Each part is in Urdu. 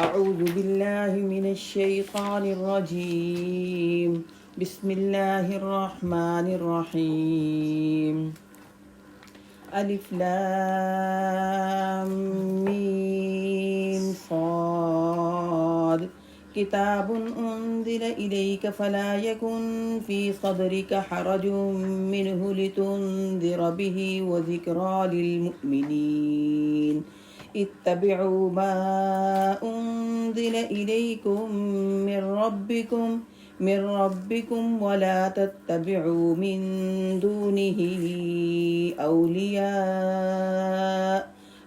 أعوذ بالله من الشيطان الرجيم. بسم الله الرحمن الرحيم. ألف لام ميم صاد. كتاب أنزل إليك فلا يكن في صدرك حرج منه لتنذر به وذكرى للمؤمنين. اتبعوا ما أنزل إليكم من ربكم ولا تتبعوا من دونه أولياء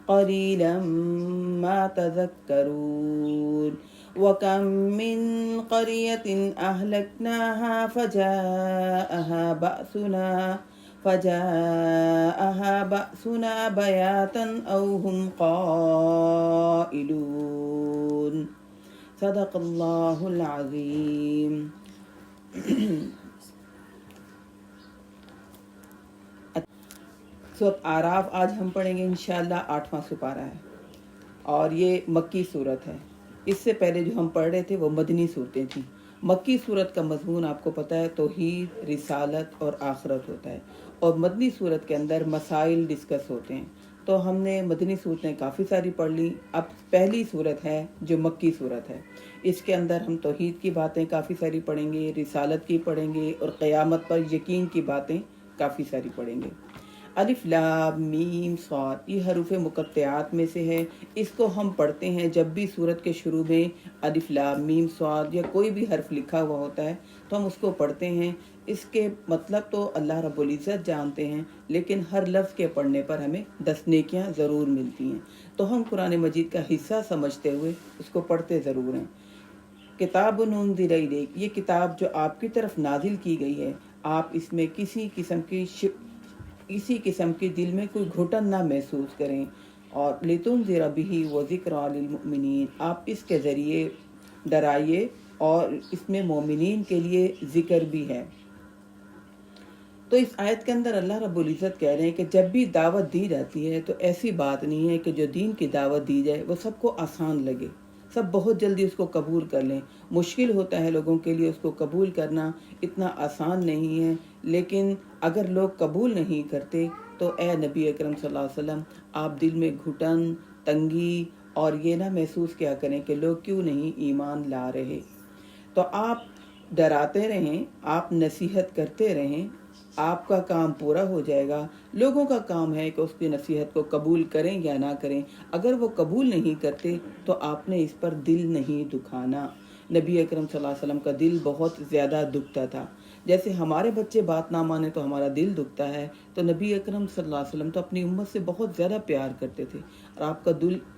قليلا ما تذكرون. وكم من قرية أهلكناها فجاءها بأسنا بياتا أو هم قائلون. صدق اللہ العظیم. سورۃ اعراف آج ہم پڑھیں گے انشاءاللہ 8واں سپارہ ہے اور یہ مکی صورت ہے. اس سے پہلے جو ہم پڑھ رہے تھے وہ مدنی صورتیں تھیں. مکی صورت کا مضمون آپ کو پتہ ہے توحید، رسالت اور آخرت ہوتا ہے، اور مدنی صورت کے اندر مسائل ڈسکس ہوتے ہیں. تو ہم نے مدنی صورتیں کافی ساری پڑھ لی. اب پہلی صورت ہے جو مکی صورت ہے. اس کے اندر ہم توحید کی باتیں کافی ساری پڑھیں گے، رسالت کی پڑھیں گے، اور قیامت پر یقین کی باتیں کافی ساری پڑھیں گے. الف لام میم صاد یہ حروف مقطعات میں سے ہے. اس کو ہم پڑھتے ہیں جب بھی سورت کے شروع میں الف لام میم صاد یا کوئی بھی حرف لکھا ہوا ہوتا ہے تو ہم اس کو پڑھتے ہیں. اس کے مطلب تو اللہ رب العزت جانتے ہیں، لیکن ہر لفظ کے پڑھنے پر ہمیں 10 نیکیاں ضرور ملتی ہیں. تو ہم قرآن مجید کا حصہ سمجھتے ہوئے اس کو پڑھتے ضرور ہیں. کتاب انزل الیک یہ کتاب جو آپ کی طرف نازل کی گئی ہے، آپ اس میں کسی قسم کی دل میں کوئی گھٹن نہ محسوس کریں. اور لتنذر بہ وذکریٰ للمؤمنین آپ اس کے ذریعے ڈرائیے اور اس میں مومنین کے لیے ذکر بھی ہے. تو اس آیت کے اندر اللہ رب العزت کہہ رہے ہیں کہ جب بھی دعوت دی جاتی ہے تو ایسی بات نہیں ہے کہ جو دین کی دعوت دی جائے وہ سب کو آسان لگے، سب بہت جلدی اس کو قبول کر لیں. مشکل ہوتا ہے لوگوں کے لیے اس کو قبول کرنا، اتنا آسان نہیں ہے. لیکن اگر لوگ قبول نہیں کرتے تو اے نبی اکرم صلی اللہ علیہ وسلم آپ دل میں گھٹن، تنگی اور یہ نہ محسوس کیا کریں کہ لوگ کیوں نہیں ایمان لا رہے. تو آپ ڈراتے رہیں، آپ نصیحت کرتے رہیں، آپ کا کام پورا ہو جائے گا. لوگوں کا کام ہے کہ اس کی نصیحت کو قبول کریں یا نہ کریں. اگر وہ قبول نہیں کرتے تو آپ نے اس پر دل نہیں دکھانا. نبی اکرم صلی اللہ علیہ وسلم کا دل بہت زیادہ دکھتا تھا. جیسے ہمارے بچے بات نہ مانے تو ہمارا دل دکھتا ہے، تو نبی اکرم صلی اللہ علیہ وسلم تو اپنی امت سے بہت زیادہ پیار کرتے تھے، اور آپ کا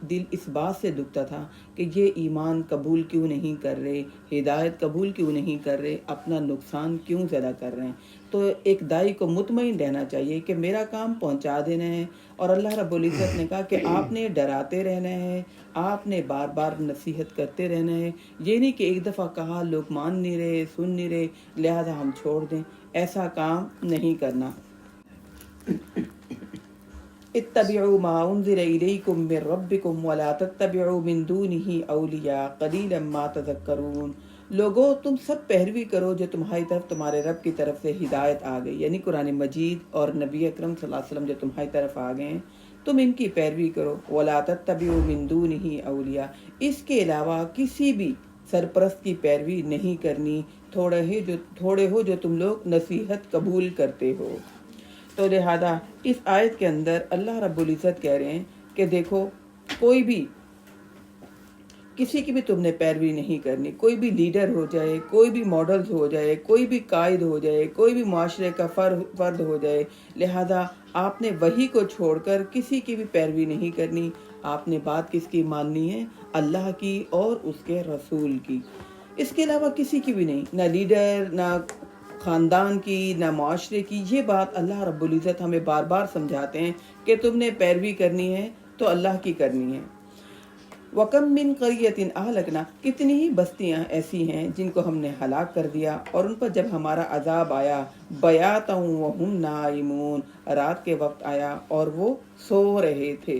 دل اس بات سے دکھتا تھا کہ یہ ایمان قبول کیوں نہیں کر رہے، ہدایت قبول کیوں نہیں کر رہے، اپنا نقصان کیوں زیادہ کر رہے ہیں. تو ایک دائی کو مطمئن رہنا چاہیے کہ میرا کام پہنچا دینا ہے. اور اللہ رب العزت نے کہا کہ آپ نے ڈراتے رہنا ہے، آپ نے بار بار نصیحت کرتے رہنا ہے. یہ نہیں کہ ایک دفعہ کہا لوگ مان نہیں رہے، سن نہیں رہے، لہذا ہم چھوڑ دیں. ایسا کام نہیں کرنا. اتبعوا ما انزل الیکم من ربکم ولا تتبعوا من دونہ اولیاء قلیلا ما تذکرون. لوگوں تم سب پیروی کرو جو تمہارے رب کی طرف سے ہدایت آ گئی، یعنی قرآن مجید اور نبی اکرم صلی اللہ علیہ وسلم جو تمہاری طرف آ گئے ہیں تم ان کی پیروی کرو. ولا تتبعوا من دونہ اولیاء اس کے علاوہ کسی بھی سرپرست کی پیروی نہیں کرنی. تھوڑے ہو جو تم لوگ نصیحت قبول کرتے ہو. تو لہذا اس آیت کے اندر اللہ رب العزت کہہ رہے ہیں کہ دیکھو کوئی بھی کسی کی بھی تم نے پیروی نہیں کرنی. کوئی بھی لیڈر ہو جائے، کوئی بھی ماڈلز ہو جائے، کوئی بھی قائد ہو جائے، کوئی بھی معاشرے کا فرد ہو جائے، لہذا آپ نے وہی کو چھوڑ کر کسی کی بھی پیروی نہیں کرنی. آپ نے بات کس کی ماننی ہے؟ اللہ کی اور اس کے رسول کی. اس کے علاوہ کسی کی بھی نہیں، نہ لیڈر، نہ خاندان کی، نہ معاشرے کی. یہ بات اللہ رب العزت ہمیں بار بار سمجھاتے ہیں کہ تم نے پیروی کرنی ہے تو اللہ کی کرنی ہے. وَكَمْ مِنْ قَرْيَةٍ أَهْلَكْنَا کتنی ہی بستیاں ایسی ہیں جن کو ہم نے ہلاک کر دیا، اور ان پر جب ہمارا عذاب آیا بَيَاتًا وَهُمْ نَائِمُونَ رات کے وقت آیا اور وہ سو رہے تھے.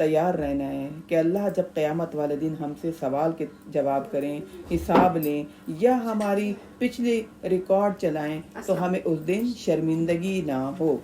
تیار رہنا ہے کہ اللہ جب قیامت والے دن ہم سے سوال کے جواب کریں، حساب لیں یا ہماری پچھلے ریکارڈ چلائیں تو ہمیں اس دن شرمندگی نہ ہو۔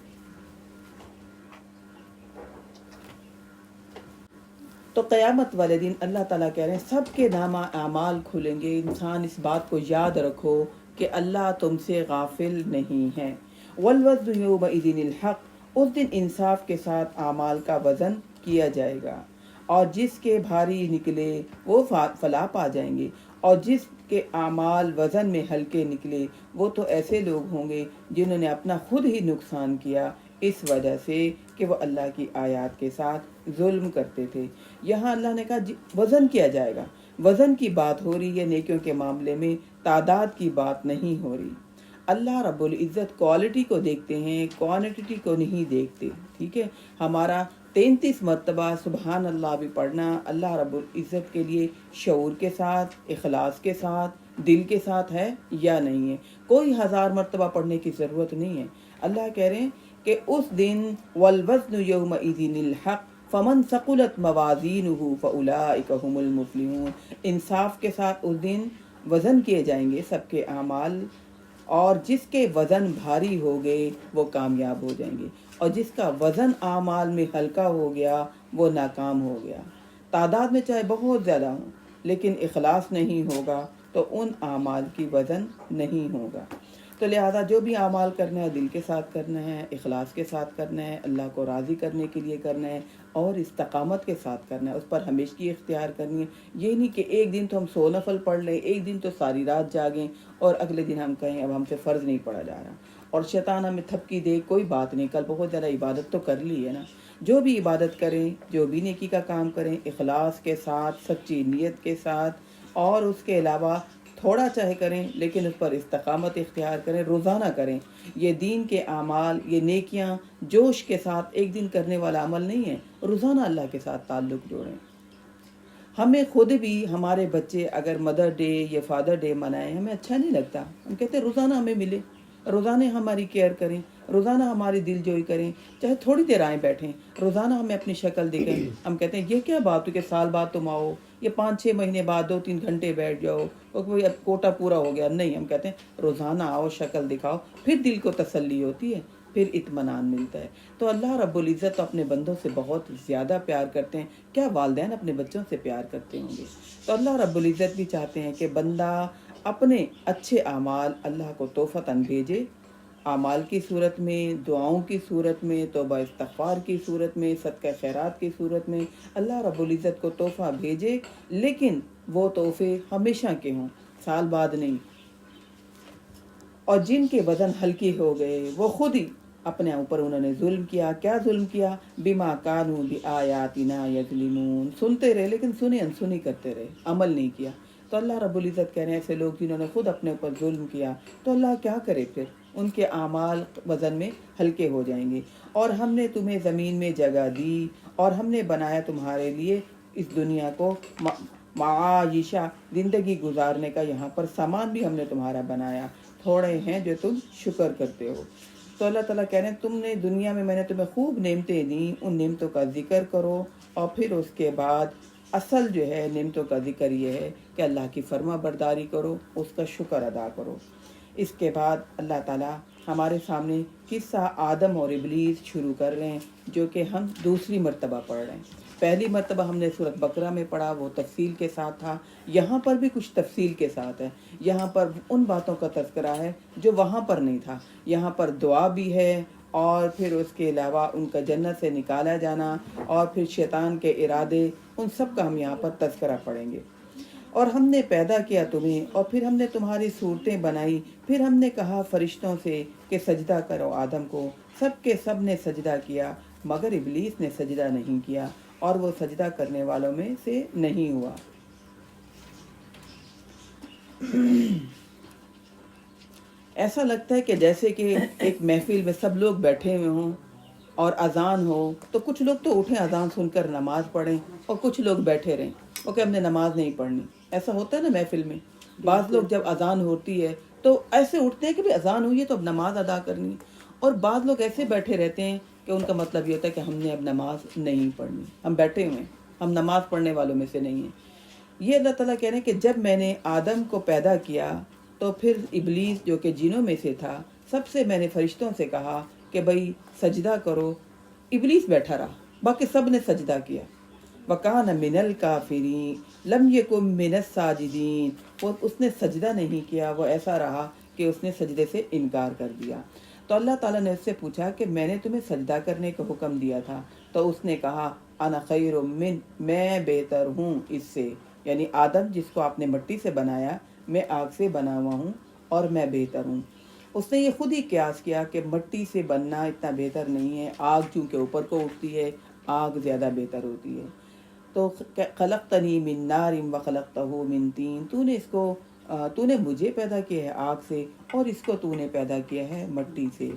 تو قیامت والے دن اللہ تعالیٰ کہہ رہے ہیں سب کے نامہ اعمال کھلیں گے۔ انسان اس بات کو یاد رکھو کہ اللہ تم سے غافل نہیں ہے۔ والوزن یومئذ الحق، اس دن انصاف کے ساتھ اعمال کا وزن کیا جائے گا، اور جس کے بھاری نکلے وہ فلاح پا جائیں گے، اور جس کے اعمال وزن میں ہلکے نکلے وہ تو ایسے لوگ ہوں گے جنہوں نے اپنا خود ہی نقصان کیا اس وجہ سے کہ وہ اللہ کی آیات کے ساتھ ظلم کرتے تھے۔ یہاں اللہ نے کہا وزن کیا جائے گا، وزن کی بات ہو رہی ہے نیکیوں کے معاملے میں، تعداد کی بات نہیں ہو رہی۔ اللہ رب العزت کوالٹی کو دیکھتے ہیں، کوانٹٹی کو نہیں دیکھتے، ٹھیک ہے۔ ہمارا 33 مرتبہ سبحان اللہ بھی پڑھنا اللہ رب العزت کے لیے شعور کے ساتھ، اخلاص کے ساتھ، دل کے ساتھ ہے یا نہیں ہے؟ کوئی 1000 مرتبہ پڑھنے کی ضرورت نہیں ہے۔ اللہ کہہ رہے ہیں کہ اس دن والوزن یومئذ الحق فمن ثقلت موازینہ فاولئک هم المفلحون، انصاف کے ساتھ اس دن وزن کیے جائیں گے سب کے اعمال، اور جس کے وزن بھاری ہو گئے وہ کامیاب ہو جائیں گے، اور جس کا وزن اعمال میں ہلکا ہو گیا وہ ناکام ہو گیا۔ تعداد میں چاہے بہت زیادہ ہوں لیکن اخلاص نہیں ہوگا تو ان اعمال کی وزن نہیں ہوگا۔ تو لہذا جو بھی اعمال کرنا ہے دل کے ساتھ کرنا ہے، اخلاص کے ساتھ کرنا ہے، اللہ کو راضی کرنے کے لیے کرنا ہے، اور استقامت کے ساتھ کرنا ہے، اس پر ہمیشگی اختیار کرنی ہے۔ یہ نہیں کہ ایک دن تو ہم 100 نفل پڑھ لیں، ایک دن تو ساری رات جاگیں اور اگلے دن ہم کہیں اب ہم سے فرض نہیں پڑھا جا رہا، اور شیطان ہمیں تھپکی دے کوئی بات نہیں، کل بہت زیادہ عبادت تو کر لی ہے نا۔ جو بھی عبادت کریں، جو بھی نیکی کا کام کریں، اخلاص کے ساتھ، سچی نیت کے ساتھ، اور اس کے علاوہ تھوڑا چاہے کریں لیکن اس پر استقامت اختیار کریں، روزانہ کریں۔ یہ دین کے اعمال، یہ نیکیاں جوش کے ساتھ ایک دن کرنے والا عمل نہیں ہے، روزانہ اللہ کے ساتھ تعلق جوڑیں۔ ہمیں خود بھی ہمارے بچے اگر مدر ڈے یا فادر ڈے منائیں ہمیں اچھا نہیں لگتا، ہم کہتے ہیں روزانہ ہمیں ملے، روزانہ ہماری کیئر کریں، روزانہ ہماری دل جوئی کریں، چاہے تھوڑی دیر آئیں بیٹھیں، روزانہ ہمیں اپنی شکل دکھیں۔ ہم کہتے ہیں یہ کیا بات ہو کہ سال بعد تم آؤ، یا 5-6 مہینے بعد 2-3 گھنٹے بیٹھ جاؤ، کوئی اب کوٹا پورا ہو گیا، نہیں، ہم کہتے ہیں روزانہ آؤ، شکل دکھاؤ، پھر دل کو تسلی ہوتی ہے، پھر اطمینان ملتا ہے۔ تو اللہ رب العزت اپنے بندوں سے بہت زیادہ پیار کرتے ہیں، کیا والدین اپنے بچوں سے پیار کرتے ہوں گے؟ تو اللہ رب العزت بھی چاہتے ہیں کہ بندہ اپنے اچھے اعمال اللہ کو تحفتاً بھیجے، اعمال کی صورت میں، دعاؤں کی صورت میں، توبہ استغفار کی صورت میں، صدقہ خیرات کی صورت میں اللہ رب العزت کو تحفہ بھیجے، لیکن وہ تحفے ہمیشہ کے ہوں، سال بعد نہیں۔ اور جن کے وزن ہلکے ہو گئے وہ خود ہی اپنے اوپر انہوں نے ظلم کیا۔ کیا ظلم کیا؟ بما کانوا بآیاتنا یظلمون، سنتے رہے لیکن سنی انسنی کرتے رہے، عمل نہیں کیا۔ تو اللہ رب العزت کہہ رہے ہیں ایسے لوگ جنہوں نے خود اپنے اوپر ظلم کیا تو اللہ کیا کرے، پھر ان کے اعمال وزن میں ہلکے ہو جائیں گے۔ اور ہم نے تمہیں زمین میں جگہ دی، اور ہم نے بنایا تمہارے لیے اس دنیا کو معاشہ، زندگی گزارنے کا، یہاں پر سامان بھی ہم نے تمہارا بنایا، تھوڑے ہیں جو تم شکر کرتے ہو۔ تو اللہ تعالیٰ کہہ رہے ہیں تم نے دنیا میں نے تمہیں خوب نعمتیں دیں، ان نعمتوں کا ذکر کرو، اور پھر اس کے بعد اصل جو ہے نعمتوں کا ذکر یہ ہے کہ اللہ کی فرما برداری کرو، اس کا شکر ادا کرو۔ اس کے بعد اللہ تعالیٰ ہمارے سامنے قصہ آدم اور ابلیس شروع کر رہے ہیں، جو کہ ہم دوسری مرتبہ پڑھ رہے ہیں۔ پہلی مرتبہ ہم نے سورۃ بقرہ میں پڑھا، وہ تفصیل کے ساتھ تھا، یہاں پر بھی کچھ تفصیل کے ساتھ ہے۔ یہاں پر ان باتوں کا تذکرہ ہے جو وہاں پر نہیں تھا، یہاں پر دعا بھی ہے، اور پھر اس کے علاوہ ان کا جنت سے نکالا جانا، اور پھر شیطان کے ارادے، ان سب کا ہم یہاں پر تذکرہ پڑھیں گے۔ اور ہم نے پیدا کیا تمہیں، اور پھر ہم نے تمہاری صورتیں بنائی، پھر ہم نے کہا فرشتوں سے کہ سجدہ کرو آدم کو، سب کے سب نے سجدہ کیا مگر ابلیس نے سجدہ نہیں کیا، اور وہ سجدہ کرنے والوں میں سے نہیں ہوا۔ ایسا لگتا ہے کہ جیسے کہ ایک محفل میں سب لوگ بیٹھے ہوئے ہوں اور اذان ہو، تو کچھ لوگ تو اٹھیں اذان سن کر نماز پڑھیں، اور کچھ لوگ بیٹھے رہیں کہ ہم نے نماز نہیں پڑھنی۔ ایسا ہوتا ہے نا محفل میں، بعض لوگ جب اذان ہوتی ہے تو ایسے اٹھتے ہیں کہ بھی اذان ہوئی ہے تو اب نماز ادا کرنی ہے، اور بعض لوگ ایسے بیٹھے رہتے ہیں کہ ان کا مطلب یہ ہوتا ہے کہ ہم نے اب نماز نہیں پڑھنی، ہم بیٹھے ہوئے ہیں، ہم نماز پڑھنے والوں میں سے نہیں ہیں۔ یہ اللہ تعالیٰ کہہ رہے ہیں کہ جب میں نے آدم کو پیدا کیا تو پھر ابلیس جو کہ جنوں میں سے تھا، سب سے میں نے فرشتوں سے کہا کہ بھئی سجدہ کرو، ابلیس بیٹھا رہا، باقی سب نے سجدہ کیا۔ وَكَانَ مِنَ الْكَافِرِينَ لَمْ يَكُن مِنَ السَّاجِدِينَ، وہ اس نے سجدہ نہیں کیا، وہ ایسا رہا کہ اس نے سجدے سے انکار کر دیا۔ تو اللہ تعالیٰ نے اس سے پوچھا کہ میں نے تمہیں سجدہ کرنے کا حکم دیا تھا، تو اس نے کہا انا خیر من، میں بہتر ہوں اس سے، یعنی آدم جس کو آپ نے مٹی سے بنایا، میں آگ سے بنا ہوا ہوں اور میں بہتر ہوں۔ اس نے یہ خود ہی قیاس کیا کہ مٹی سے بننا اتنا بہتر نہیں ہے، آگ چونکہ اوپر کو اٹھتی ہے، آگ زیادہ بہتر ہوتی ہے۔ تو خلقتنی من نار وخلقتہ من طین، تو نے مجھے پیدا کیا ہے آگ سے اور اس کو تو نے پیدا کیا ہے مٹی سے۔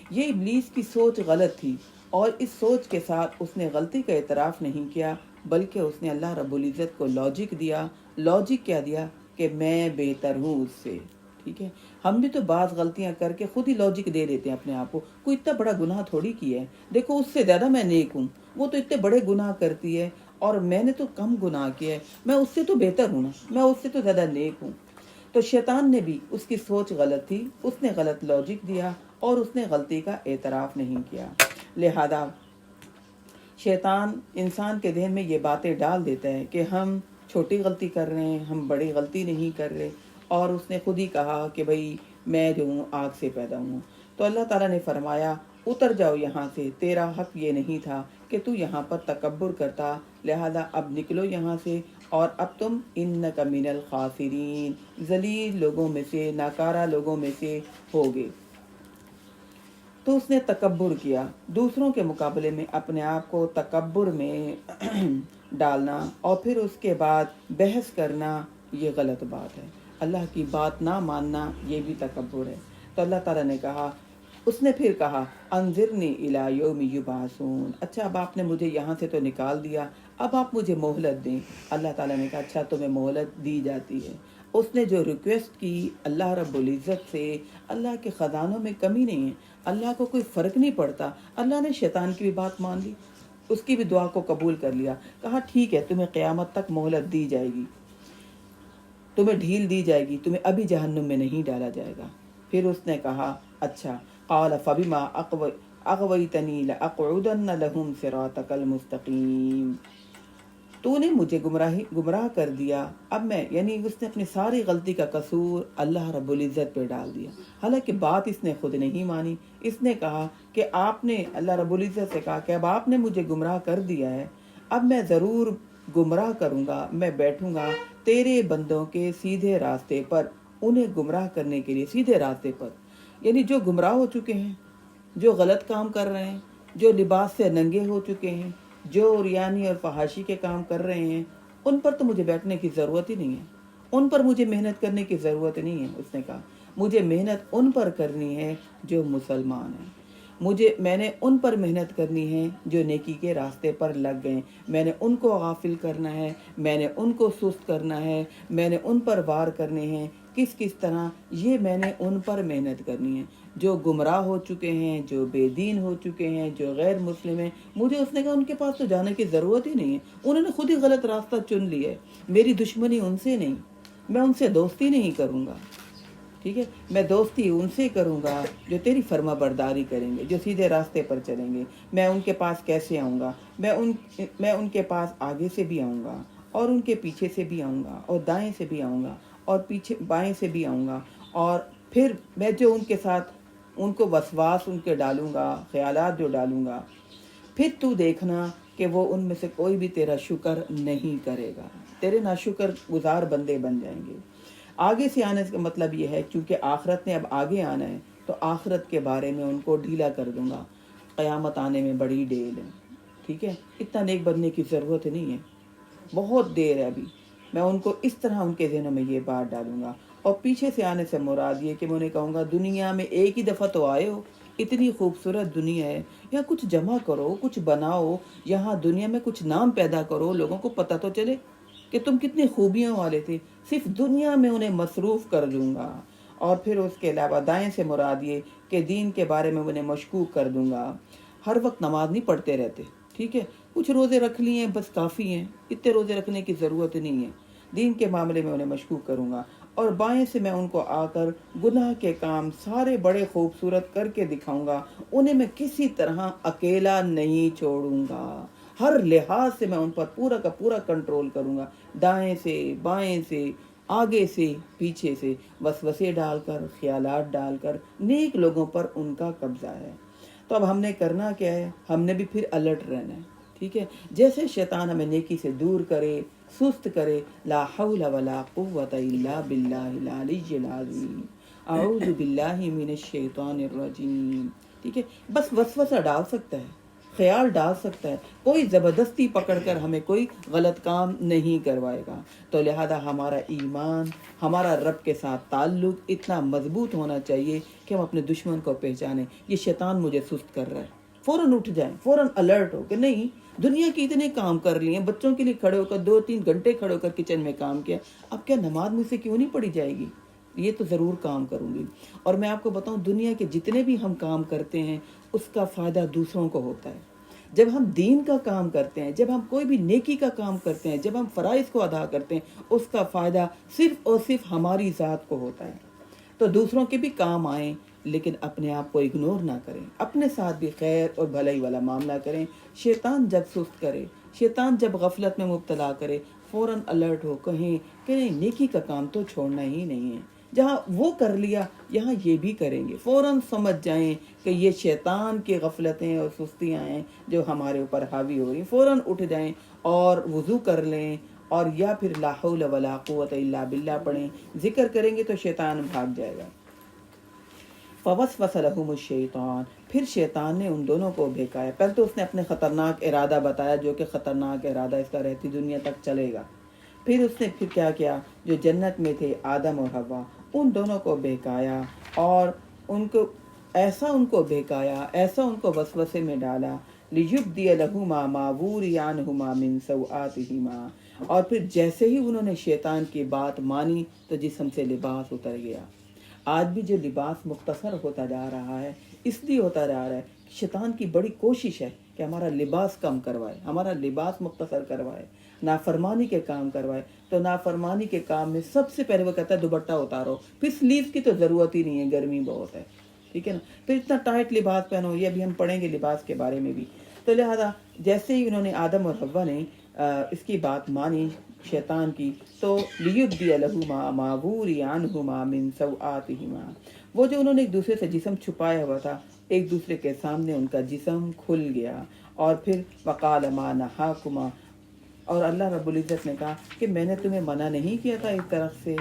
یہ ابلیس کی سوچ غلط تھی، اور اس سوچ کے ساتھ اس نے غلطی کا اعتراف نہیں کیا، بلکہ اس نے اللہ رب العزت کو لاجک دیا۔ لاجک کیا دیا؟ کہ میں بہتر ہوں اس سے۔ ٹھیک ہے، ہم بھی تو بعض غلطیاں کر کے خود ہی لاجک دے دیتے ہیں اپنے آپ کو، کوئی اتنا بڑا گناہ تھوڑی کیا ہے، دیکھو اس سے زیادہ میں نیک ہوں، وہ تو اتنے بڑے گناہ کرتی ہے اور میں نے تو کم گناہ کیا ہے، میں اس سے تو بہتر ہوں نا، میں اس سے تو زیادہ نیک ہوں۔ تو شیطان نے بھی، اس کی سوچ غلط تھی، اس نے غلط لاجک دیا اور اس نے غلطی کا اعتراف نہیں کیا۔ لہذا شیطان انسان کے ذہن میں یہ باتیں ڈال دیتا ہے کہ ہم چھوٹی غلطی کر رہے ہیں، ہم بڑی غلطی نہیں کر رہے، اور اس نے خود ہی کہا کہ بھئی میں جو ہوں آگ سے پیدا ہوں۔ تو اللہ تعالیٰ نے فرمایا اتر جاؤ یہاں سے، تیرا حق یہ نہیں تھا کہ تو یہاں پر تکبر کرتا، لہذا اب نکلو یہاں سے، اور اب تم انک من الخاسرین، ذلیل لوگوں میں سے، ناکارہ لوگوں میں سے ہوگے۔ تو اس نے تکبر کیا، دوسروں کے مقابلے میں اپنے آپ کو تکبر میں ڈالنا اور پھر اس کے بعد بحث کرنا، یہ غلط بات ہے۔ اللہ کی بات نہ ماننا یہ بھی تکبر ہے۔ تو اللہ تعالیٰ نے کہا، اس نے پھر کہا انظرنی الی یوم یبعثون، اچھا اب آپ نے مجھے یہاں سے تو نکال دیا، اب آپ مجھے مہلت دیں۔ اللہ تعالیٰ نے کہا اچھا تمہیں مہلت دی جاتی ہے۔ اس نے جو ریکویسٹ کی اللہ رب العزت سے، اللہ کے خزانوں میں کمی نہیں ہے، اللہ کو کوئی فرق نہیں پڑتا۔ اللہ نے شیطان کی بھی بات مان لی، اس کی بھی دعا کو قبول کر لیا، کہا ٹھیک ہے تمہیں قیامت تک مہلت دی جائے گی، تمہیں ڈھیل دی جائے گی، تمہیں ابھی جہنم میں نہیں ڈالا جائے گا۔ پھر اس نے کہا اچھا، قال فبما اغویتنی لاقعدن لهم صراطک المستقیم، تو نے مجھے گمراہ کر دیا، اب میں، یعنی اس نے اپنی ساری غلطی کا قصور اللہ رب العزت پہ ڈال دیا، حالانکہ بات اس نے خود نہیں مانی۔ اس نے کہا کہ آپ نے، اللہ رب العزت سے کہا کہ اب آپ نے مجھے گمراہ کر دیا ہے، اب میں ضرور گمراہ کروں گا، میں بیٹھوں گا تیرے بندوں کے سیدھے راستے پر، انہیں گمراہ کرنے کے لیے سیدھے راستے پر، یعنی جو گمراہ ہو چکے ہیں، جو غلط کام کر رہے ہیں، جو لباس سے ننگے ہو چکے ہیں، جو ریانی اور فحاشی کے کام کر رہے ہیں، ان پر تو مجھے بیٹھنے کی ضرورت ہی نہیں ہے، ان پر مجھے محنت کرنے کی ضرورت نہیں ہے۔ اس نے کہا مجھے محنت ان پر کرنی ہے جو مسلمان ہیں، میں نے ان پر محنت کرنی ہے جو نیکی کے راستے پر لگ گئے، میں نے ان کو غافل کرنا ہے، میں نے ان کو سست کرنا ہے، میں نے ان پر وار کرنے ہیں، کس طرح، یہ میں نے ان پر محنت کرنی ہے جو گمراہ ہو چکے ہیں، جو بے دین ہو چکے ہیں، جو غیر مسلم ہیں۔ مجھے اس نے کہا ان کے پاس تو جانے کی ضرورت ہی نہیں ہے، انہوں نے خود ہی غلط راستہ چن لیا ہے، میری دشمنی ان سے نہیں، میں ان سے دوستی نہیں کروں گا، ٹھیک ہے، میں دوستی ان سے کروں گا جو تیری فرما برداری کریں گے، جو سیدھے راستے پر چلیں گے۔ میں ان کے پاس کیسے آؤں گا؟ میں ان کے پاس آگے سے بھی آؤں گا اور ان کے پیچھے سے بھی آؤں گا اور دائیں سے بھی آؤں گا اور پیچھے بائیں سے بھی آؤں گا، اور پھر میں جو ان کے ساتھ ان کو وسواس ان کے ڈالوں گا، خیالات جو ڈالوں گا، پھر تو دیکھنا کہ وہ ان میں سے کوئی بھی تیرا شکر نہیں کرے گا، تیرے ناشکر گزار بندے بن جائیں گے۔ آگے سے آنے کا مطلب یہ ہے کیونکہ آخرت نے اب آگے آنا ہے، تو آخرت کے بارے میں ان کو ڈھیلا کر دوں گا، قیامت آنے میں بڑی ڈیل ہے، ٹھیک ہے، اتنا نیک بننے کی ضرورت نہیں ہے، بہت دیر ہے ابھی، میں ان کو اس طرح ان کے ذہنوں میں یہ بات ڈالوں گا۔ اور پیچھے سے آنے سے مراد یہ کہ میں انہیں کہوں گا دنیا میں ایک ہی دفعہ تو آئے ہو، اتنی خوبصورت دنیا ہے، یا کچھ جمع کرو، کچھ بناؤ، یہاں دنیا میں کچھ نام پیدا کرو، لوگوں کو پتہ تو چلے کہ تم کتنی خوبیاں والے تھے۔ صرف دنیا میں انہیں مصروف کر دوں گا اور پھر اس کے علاوہ دائیں سے مراد یہ کہ دین کے بارے میں انہیں مشکوک کر دوں گا. ہر وقت نماز نہیں پڑھتے رہتے, ٹھیک ہے, کچھ روزے رکھ لیے بس کافی ہیں, اتنے روزے رکھنے کی ضرورت نہیں ہے. دین کے معاملے میں انہیں مشکوک کروں گا, اور بائیں سے میں ان کو آ کر گناہ کے کام سارے بڑے خوبصورت کر کے دکھاؤں گا. انہیں میں کسی طرح اکیلا نہیں چھوڑوں گا, ہر لحاظ سے میں ان پر پورا کا پورا کنٹرول کروں گا, دائیں سے بائیں سے آگے سے پیچھے سے, وسوسے ڈال کر خیالات ڈال کر نیک لوگوں پر ان کا قبضہ ہے. تو اب ہم نے کرنا کیا ہے, ہم نے بھی پھر الرٹ رہنا ہے, ٹھیک ہے. جیسے شیطان ہمیں نیکی سے دور کرے, سست کرے, لا حول ولا قوت الا باللہ العلی العظیم, اعوذ باللہ من الشیطان الرجیم, ٹھیک ہے. بس وسوسہ ڈال سکتا ہے, خیال ڈال سکتا ہے, کوئی زبردستی پکڑ کر ہمیں کوئی غلط کام نہیں کروائے گا. تو لہذا ہمارا ایمان, ہمارا رب کے ساتھ تعلق اتنا مضبوط ہونا چاہیے کہ ہم اپنے دشمن کو پہچانیں, یہ شیطان مجھے سست کر رہا ہے, فوراً اٹھ جائیں, فوراً الرٹ ہو کہ نہیں, دنیا کے اتنے کام کر لیے, بچوں کے لیے کھڑے ہو کر 2-3 گھنٹے کھڑے ہو کر کچن میں کام کیا, اب کیا نماز مجھ سے کیوں نہیں پڑھی جائے گی, یہ تو ضرور کام کروں گی. اور میں آپ کو بتاؤں, دنیا کے جتنے بھی ہم کام کرتے ہیں اس کا فائدہ دوسروں کو ہوتا ہے. جب ہم دین کا کام کرتے ہیں, جب ہم کوئی بھی نیکی کا کام کرتے ہیں, جب ہم فرائض کو ادا کرتے ہیں, اس کا فائدہ صرف اور صرف ہماری ذات کو ہوتا ہے. تو دوسروں کے بھی کام آئیں, لیکن اپنے آپ کو اگنور نہ کریں, اپنے ساتھ بھی خیر اور بھلائی والا معاملہ کریں. شیطان جب سست کرے, شیطان جب غفلت میں مبتلا کرے, فوراً الرٹ ہو, کہیں کہ نہیں, نیکی کا کام تو چھوڑنا ہی نہیں ہے, جہاں وہ کر لیا یہاں یہ بھی کریں گے. فوراً سمجھ جائیں کہ یہ شیطان کی غفلتیں اور سستیاں ہیں جو ہمارے اوپر حاوی ہو رہی ہیں. فوراً اٹھ جائیں اور وضو کر لیں, اور یا پھر لا حول ولا قوت الا باللہ پڑھیں. ذکر کریں گے تو شیطان بھاگ جائے گا. فوسوس لہم الشیطان, پھر شیطان نے ان دونوں کو بہکایا. پہلے تو اس نے اپنے خطرناک ارادہ بتایا, جو کہ خطرناک ارادہ اس کا رہتی دنیا تک چلے گا. پھر اس نے پھر کیا کیا, جو جنت میں تھے آدم اور حوا, ان دونوں کو بہکایا, اور ان کو بہکایا, ایسا ان کو وسوسے میں ڈالا, لیبدی لہما ما ووری عنہما من سوآتہما, اور پھر جیسے ہی انہوں نے شیطان کی بات مانی تو جسم سے لباس اتر گیا. آج بھی جو لباس مختصر ہوتا جا رہا ہے, اس لیے ہوتا جا رہا ہے, شیطان کی بڑی کوشش ہے کہ ہمارا لباس کم کروائے, ہمارا لباس مختصر کروائے, نافرمانی کے کام کروائے. تو نافرمانی کے کام میں سب سے پہلے وہ کہتا ہے دوپٹہ اتارو, پھر سلیو کی تو ضرورت ہی نہیں ہے, گرمی بہت ہے, ٹھیک ہے نا, پھر اتنا ٹائٹ لباس پہنو. یہ ابھی ہم پڑھیں گے لباس کے بارے میں بھی. تو لہذا جیسے ہی انہوں نے آدم اور حوا نے اس کی بات مانی شیطان کی, تو لیبدی لہما ما ووری عنہما من سوآتہما, وہ جو انہوں نے ایک دوسرے سے جسم چھپایا ہوا تھا, ایک دوسرے کے سامنے ان کا جسم کھل گیا. اور پھر وقال ما نہاکما, اور اللہ رب العزت نے کہا کہ میں نے تمہیں منع نہیں کیا تھا اس درخت سے,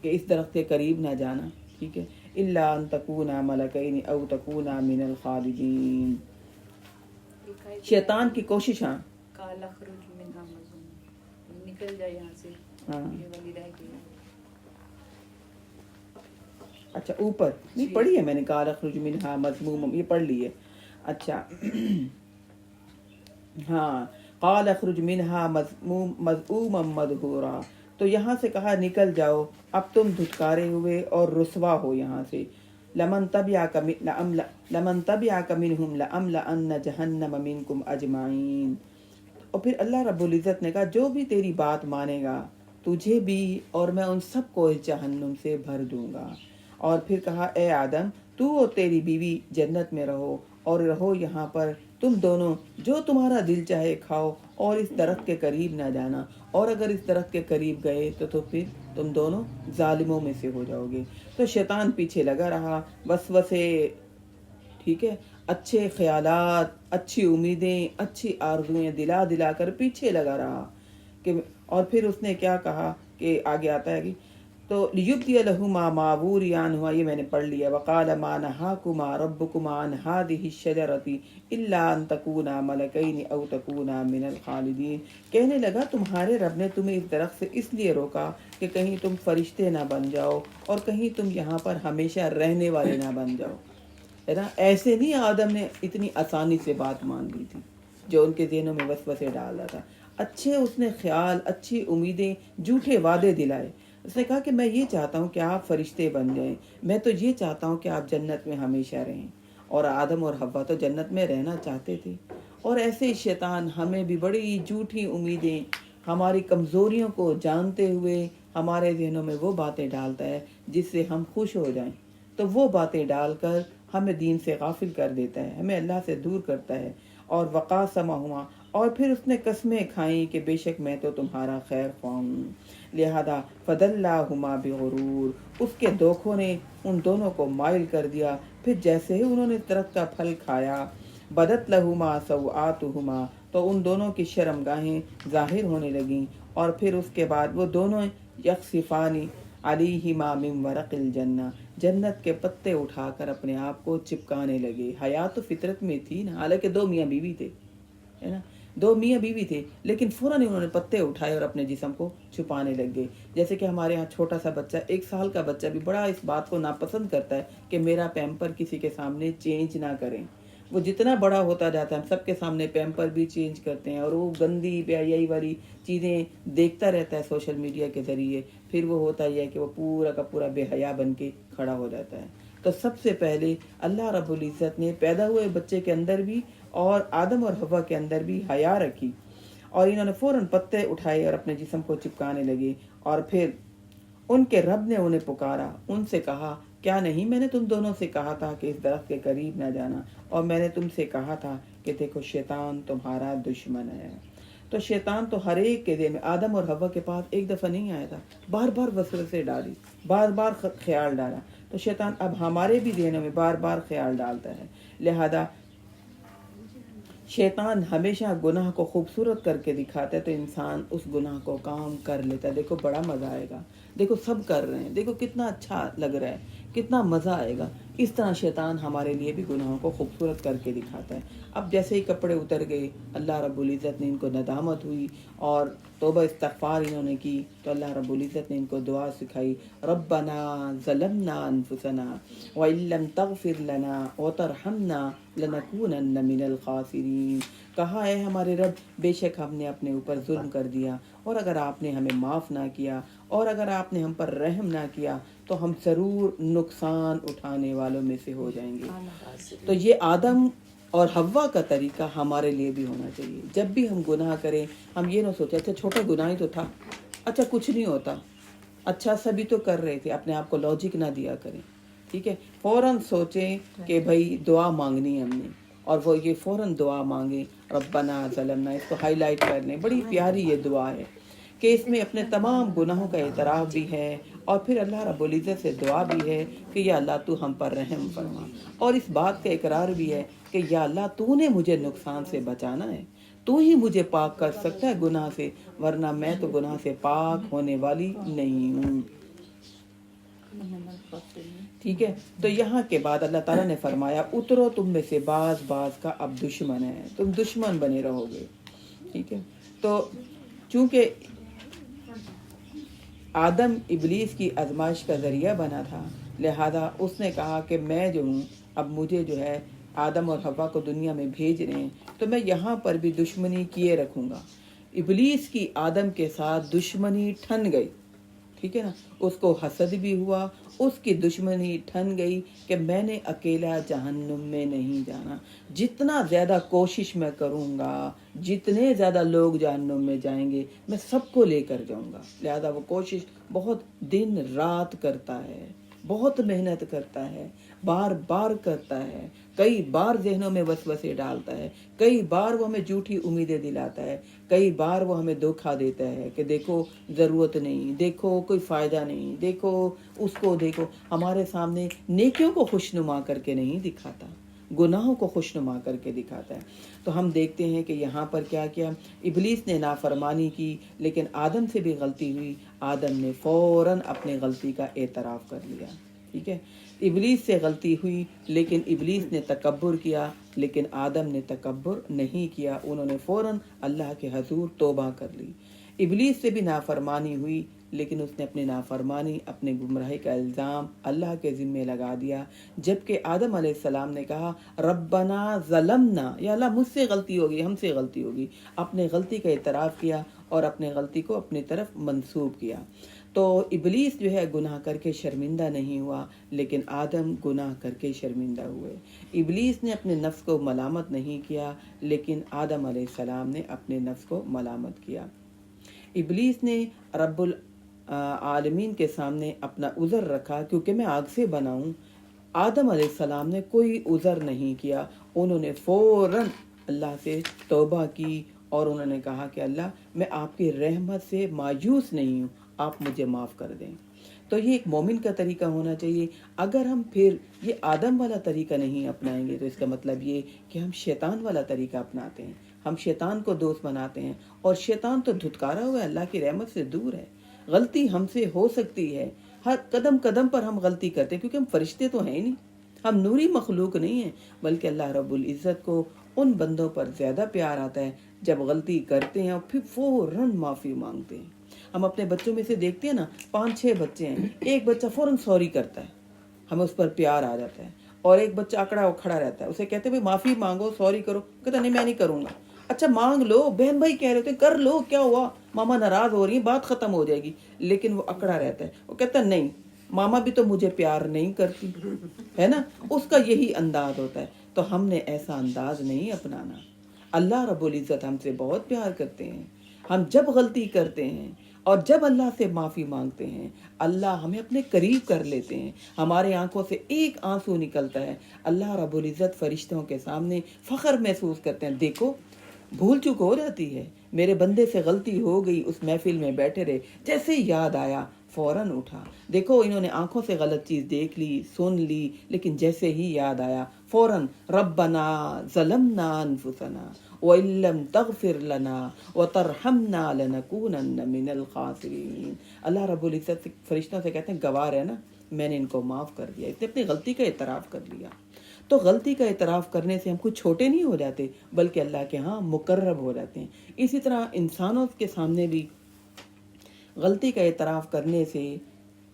کہ اس درخت کے قریب نہ جانا, ٹھیک ہے, الا ان تکونا ملکین او تکونا من الخالدین. شیطان کی کوشش, ہاں قال اخرج منها مذموما, نکل جائے یہاں سے, ہاں, یہ والی رہ گئی. اچھا اوپر نہیں پڑھی ہے میں نے, قال اخرج منها مذموما, یہ پڑھ لی ہے. اچھا ہاں, قال اخرج منها مذءوما مدحورا, تو یہاں سے کہا نکل جاؤ, اب تم دھتکارے ہوئے اور رسوا ہو یہاں سے. لمن تبعک منہم لأملأن جہنم منکم اجمعین. اور پھر اللہ رب العزت نے کہا جو بھی تیری بات مانے گا, تجھے بھی, اور میں ان سب کو اس جہنم سے بھر دوں گا. اور پھر کہا اے آدم, تو اور تیری بیوی جنت میں رہو, اور رہو یہاں پر تم دونوں, جو تمہارا دل چاہے کھاؤ, اور اس درخت کے قریب نہ جانا, اور اگر اس درخت کے قریب گئے تو پھر تم دونوں ظالموں میں سے ہو جاؤ گے. تو شیطان پیچھے لگا رہا, وسوسے, ٹھیک ہے, اچھے خیالات, اچھی امیدیں, اچھی آرزویں دلا دلا کر پیچھے لگا رہا کہ, اور پھر اس نے کیا کہا کہ آگے آتا ہے کہ تو لیبدی لہما ما ووری عنہما, یہ میں نے پڑھ لیا. وقال ما نہاکما ربکما عن هذه الشجرة الا ان تکونا ملکین او تکونا من الخالدین. کہنے لگا تمہارے رب نے تمہیں اس درخت سے اس لیے روکا کہ کہیں تم فرشتے نہ بن جاؤ, اور کہیں تم یہاں پر ہمیشہ رہنے والے نہ بن جاؤ, ہے نا. ایسے نہیں آدم نے اتنی آسانی سے بات مان لی تھی جو ان کے ذہنوں میں وسوسے ڈال رہا تھا. اچھے اس نے خیال, اچھی امیدیں, جھوٹے وعدے دلائے. اس نے کہا کہ میں یہ چاہتا ہوں کہ آپ فرشتے بن جائیں، میں تو یہ چاہتا ہوں کہ آپ جنت میں ہمیشہ رہیں۔ اور آدم اور حوا تو جنت میں رہنا چاہتے تھے۔ اور ایسے ہی شیطان ہمیں بھی بڑی جھوٹی امیدیں، ہماری کمزوریوں کو جانتے ہوئے ہمارے ذہنوں میں وہ باتیں ڈالتا ہے جس سے ہم خوش ہو جائیں، تو وہ باتیں ڈال کر ہمیں دین سے غافل کر دیتا ہے، ہمیں اللہ سے دور کرتا ہے۔ اور وقاسمہما، اور پھر اس نے قسمیں کھائیں کہ بے شک میں تو تمہارا خیر خواہ ہوں، لہذا فدلاہما بغرور، اس کے دھوکوں نے ان دونوں کو مائل کر دیا۔ پھر جیسے ہی انہوں نے درخت کا پھل کھایا، بدت لہما سوآتہما، تو ان دونوں کی شرمگاہیں ظاہر ہونے لگیں، اور پھر اس کے بعد وہ دونوں یخصفان علیہما من ورق الجنہ، جنت کے پتے اٹھا کر اپنے آپ کو چپکانے لگے۔ حیات تو فطرت میں تھی نا، حالانکہ دو میاں بیوی تھے، ہے نا، دو میاں بیوی تھے، لیکن فوراً انہوں نے پتے اٹھائے اور اپنے جسم کو چھپانے لگ گئے۔ جیسے کہ ہمارے ہاں چھوٹا سا بچہ، 1 سال کا بچہ بھی بڑا اس بات کو ناپسند کرتا ہے کہ میرا پیمپر کسی کے سامنے چینج نہ کریں۔ وہ جتنا بڑا ہوتا جاتا ہے ہم سب کے سامنے پیمپر بھی چینج کرتے ہیں، اور وہ گندی بے حیائی والی چیزیں دیکھتا رہتا ہے سوشل میڈیا کے ذریعے، پھر وہ ہوتا ہی ہے کہ وہ پورا کا پورا بے حیا بن کے کھڑا ہو جاتا ہے۔ تو سب سے پہلے اللہ رب العزت نے پیدا ہوئے بچے کے اندر بھی اور آدم اور حوا کے اندر بھی حیا رکھی، اور انہوں نے فوراً پتے اٹھائے اور اپنے جسم کو چپکانے لگے۔ اور پھر ان کے رب نے انہیں پکارا، ان سے کہا کیا نہیں میں نے تم دونوں سے کہا تھا کہ اس درخت کے قریب نہ جانا، اور میں نے تم سے کہا تھا کہ دیکھو شیطان تمہارا دشمن ہے۔ تو شیطان تو ہر ایک کے دل میں، آدم اور حوا کے پاس ایک دفعہ نہیں آیا تھا، بار بار وسوسے ڈالی، بار بار خیال ڈالا۔ تو شیطان اب ہمارے بھی ذہنوں میں بار بار خیال ڈالتا ہے، لہذا شیطان ہمیشہ گناہ کو خوبصورت کر کے دکھاتا ہے، تو انسان اس گناہ کو کام کر لیتا ہے۔ دیکھو بڑا مزہ آئے گا، دیکھو سب کر رہے ہیں، دیکھو کتنا اچھا لگ رہا ہے، کتنا مزہ آئے گا۔ اس طرح شیطان ہمارے لیے بھی گناہوں کو خوبصورت کر کے دکھاتا ہے۔ اب جیسے ہی کپڑے اتر گئے، اللہ رب العزت نے ان کو ندامت ہوئی اور توبہ استغفار انہوں نے کی، تو اللہ رب العزت نے ان کو دعا سکھائی، ربنا ظلمنا انفسنا وان لم تغفر لنا وترحمنا لنکونن من الخاسرین۔ کہا ہے ہمارے رب، بے شک ہم نے اپنے اوپر ظلم کر دیا، اور اگر آپ نے ہمیں معاف نہ کیا اور اگر آپ نے ہم پر رحم نہ کیا تو ہم ضرور نقصان اٹھانے والوں میں سے ہو جائیں گے۔ تو یہ آدم اور حوا کا طریقہ ہمارے لیے بھی ہونا چاہیے۔ جب بھی ہم گناہ کریں، ہم یہ نہ سوچیں اچھا چھوٹا گناہ ہی تو تھا، اچھا کچھ نہیں ہوتا، اچھا سبھی تو کر رہے تھے، اپنے آپ کو لاجک نہ دیا کریں، ٹھیک ہے۔ فوراً سوچیں کہ بھائی دعا مانگنی ہے ہم نے، اور وہ یہ فوراً دعا مانگیں، ربنا ظلمنا، اس کو ہائی لائٹ کر لیں، بڑی پیاری یہ دعا ہے کہ اس میں اپنے تمام گناہوں کا اعتراف بھی ہے، اور پھر اللہ رب العزت سے دعا بھی ہے کہ یا اللہ تو ہم پر رحم فرما، اور اس بات کا اقرار بھی ہے کہ یا اللہ تو نے مجھے نقصان سے بچانا ہے، تو ہی مجھے پاک کر سکتا ہے گناہ سے، ورنہ میں تو گناہ سے پاک ہونے والی نہیں ہوں، ٹھیک ہے۔ تو یہاں کے بعد اللہ تعالیٰ نے فرمایا اترو تم میں سے بعض کا اب دشمن ہے، تم دشمن بنے رہو گے، ٹھیک ہے۔ تو چونکہ آدم ابلیس کی آزمائش کا ذریعہ بنا تھا، لہذا اس نے کہا کہ میں جو ہوں، اب مجھے جو ہے آدم اور حوا کو دنیا میں بھیج رہے ہیں تو میں یہاں پر بھی دشمنی کیے رکھوں گا۔ ابلیس کی آدم کے ساتھ دشمنی ٹھن گئی، ٹھیک ہے نا، اس کو حسد بھی ہوا، اس کی دشمنی ٹھن گئی کہ میں نے اکیلا جہنم میں نہیں جانا، جتنا زیادہ کوشش میں کروں گا، جتنے زیادہ لوگ جہنم میں جائیں گے میں سب کو لے کر جاؤں گا۔ لہذا وہ کوشش بہت دن رات کرتا ہے، بہت محنت کرتا ہے، بار بار کرتا ہے، کئی بار ذہنوں میں وسوسے ڈالتا ہے، کئی بار وہ ہمیں جھوٹی امیدیں دلاتا ہے، کئی بار وہ ہمیں دھوکہ دیتا ہے کہ دیکھو ضرورت نہیں، دیکھو کوئی فائدہ نہیں، دیکھو اس کو دیکھو، ہمارے سامنے نیکیوں کو خوشنما کر کے نہیں دکھاتا، گناہوں کو خوشنما کر کے دکھاتا ہے۔ تو ہم دیکھتے ہیں کہ یہاں پر کیا کیا، ابلیس نے نافرمانی کی، لیکن آدم سے بھی غلطی ہوئی، آدم نے فوراً اپنے غلطی کا اعتراف کر لیا، ٹھیک ہے۔ ابلیس سے غلطی ہوئی لیکن ابلیس نے تکبر کیا، لیکن آدم نے تکبر نہیں کیا، انہوں نے فوراً اللہ کے حضور توبہ کر لی۔ ابلیس سے بھی نافرمانی ہوئی لیکن اس نے اپنی نافرمانی، اپنے گمراہی کا الزام اللہ کے ذمے لگا دیا، جبکہ آدم علیہ السلام نے کہا ربنا ظلمنا، یا اللہ مجھ سے غلطی ہوگی، ہم سے غلطی ہوگی، اپنے غلطی کا اعتراف کیا اور اپنے غلطی کو اپنی طرف منسوب کیا۔ تو ابلیس جو ہے گناہ کر کے شرمندہ نہیں ہوا، لیکن آدم گناہ کر کے شرمندہ ہوئے۔ ابلیس نے اپنے نفس کو ملامت نہیں کیا، لیکن آدم علیہ السلام نے اپنے نفس کو ملامت کیا۔ ابلیس نے رب العالمین کے سامنے اپنا عذر رکھا، کیونکہ میں آگ سے بنا ہوں۔ آدم علیہ السلام نے کوئی عذر نہیں کیا، انہوں نے فوراً اللہ سے توبہ کی اور انہوں نے کہا کہ اللہ میں آپ کی رحمت سے مایوس نہیں ہوں، آپ مجھے معاف کر دیں۔ تو یہ ایک مومن کا طریقہ ہونا چاہیے۔ اگر ہم پھر یہ آدم والا طریقہ نہیں اپنائیں گے تو اس کا مطلب یہ کہ ہم شیطان والا طریقہ اپناتے ہیں، ہم شیطان کو دوست بناتے ہیں، اور شیطان تو دھتکارا ہوا ہے، اللہ کی رحمت سے دور ہے۔ غلطی ہم سے ہو سکتی ہے، ہر قدم قدم پر ہم غلطی کرتے ہیں، کیونکہ ہم فرشتے تو ہیں نہیں، ہم نوری مخلوق نہیں ہیں، بلکہ اللہ رب العزت کو ان بندوں پر زیادہ پیار آتا ہے جب غلطی کرتے ہیں اور پھر فوراً معافی مانگتے ہیں۔ ہم اپنے بچوں میں سے دیکھتے ہیں نا، 5-6 بچے ہیں، ایک بچہ فوراً سوری کرتا ہے، ہمیں اس پر پیار آ جاتا ہے، اور ایک بچہ اکڑا کھڑا رہتا ہے، اسے کہتے ہیں معافی مانگو، سوری کرو، کہتا نہیں میں نہیں کروں گا۔ اچھا مانگ لو، بہن بھائی کہہ رہے ہوتے ہیں کر لو، کیا ہوا، ماما ناراض ہو رہی ہیں، بات ختم ہو جائے گی، لیکن وہ اکڑا رہتا ہے، وہ کہتا ہے نہیں ماما بھی تو مجھے پیار نہیں کرتی ہے نا، اس کا یہی انداز ہوتا ہے۔ تو ہم نے ایسا انداز نہیں اپنانا۔ اللہ رب العزت ہم سے بہت پیار کرتے ہیں۔ ہم جب غلطی کرتے ہیں اور جب اللہ سے معافی مانگتے ہیں، اللہ ہمیں اپنے قریب کر لیتے ہیں، ہمارے آنکھوں سے ایک آنسو نکلتا ہے، اللہ رب العزت فرشتوں کے سامنے فخر محسوس کرتے ہیں، دیکھو بھول چک ہو جاتی ہے، میرے بندے سے غلطی ہو گئی، اس محفل میں بیٹھے رہے، جیسے ہی یاد آیا فوراً اٹھا، دیکھو انہوں نے آنکھوں سے غلط چیز دیکھ لی، سن لی، لیکن جیسے ہی یاد آیا فوراً ربنا ظلمنا انفسنا وَإِن لَّمْ تَغْفِرْ لَنَا وَتَرْحَمْنَا لَنَكُونَنَّ مِنَ الْخَاسِرِينَ۔ اللہ رب العزت فرشتوں سے کہتے ہیں گواہ ہے نا، میں نے ان کو معاف کر دیا، اس نے اپنی غلطی کا اعتراف کر لیا۔ تو غلطی کا اعتراف کرنے سے ہم کچھ چھوٹے نہیں ہو جاتے، بلکہ اللہ کے ہاں مقرب ہو جاتے ہیں۔ اسی طرح انسانوں کے سامنے بھی غلطی کا اعتراف کرنے سے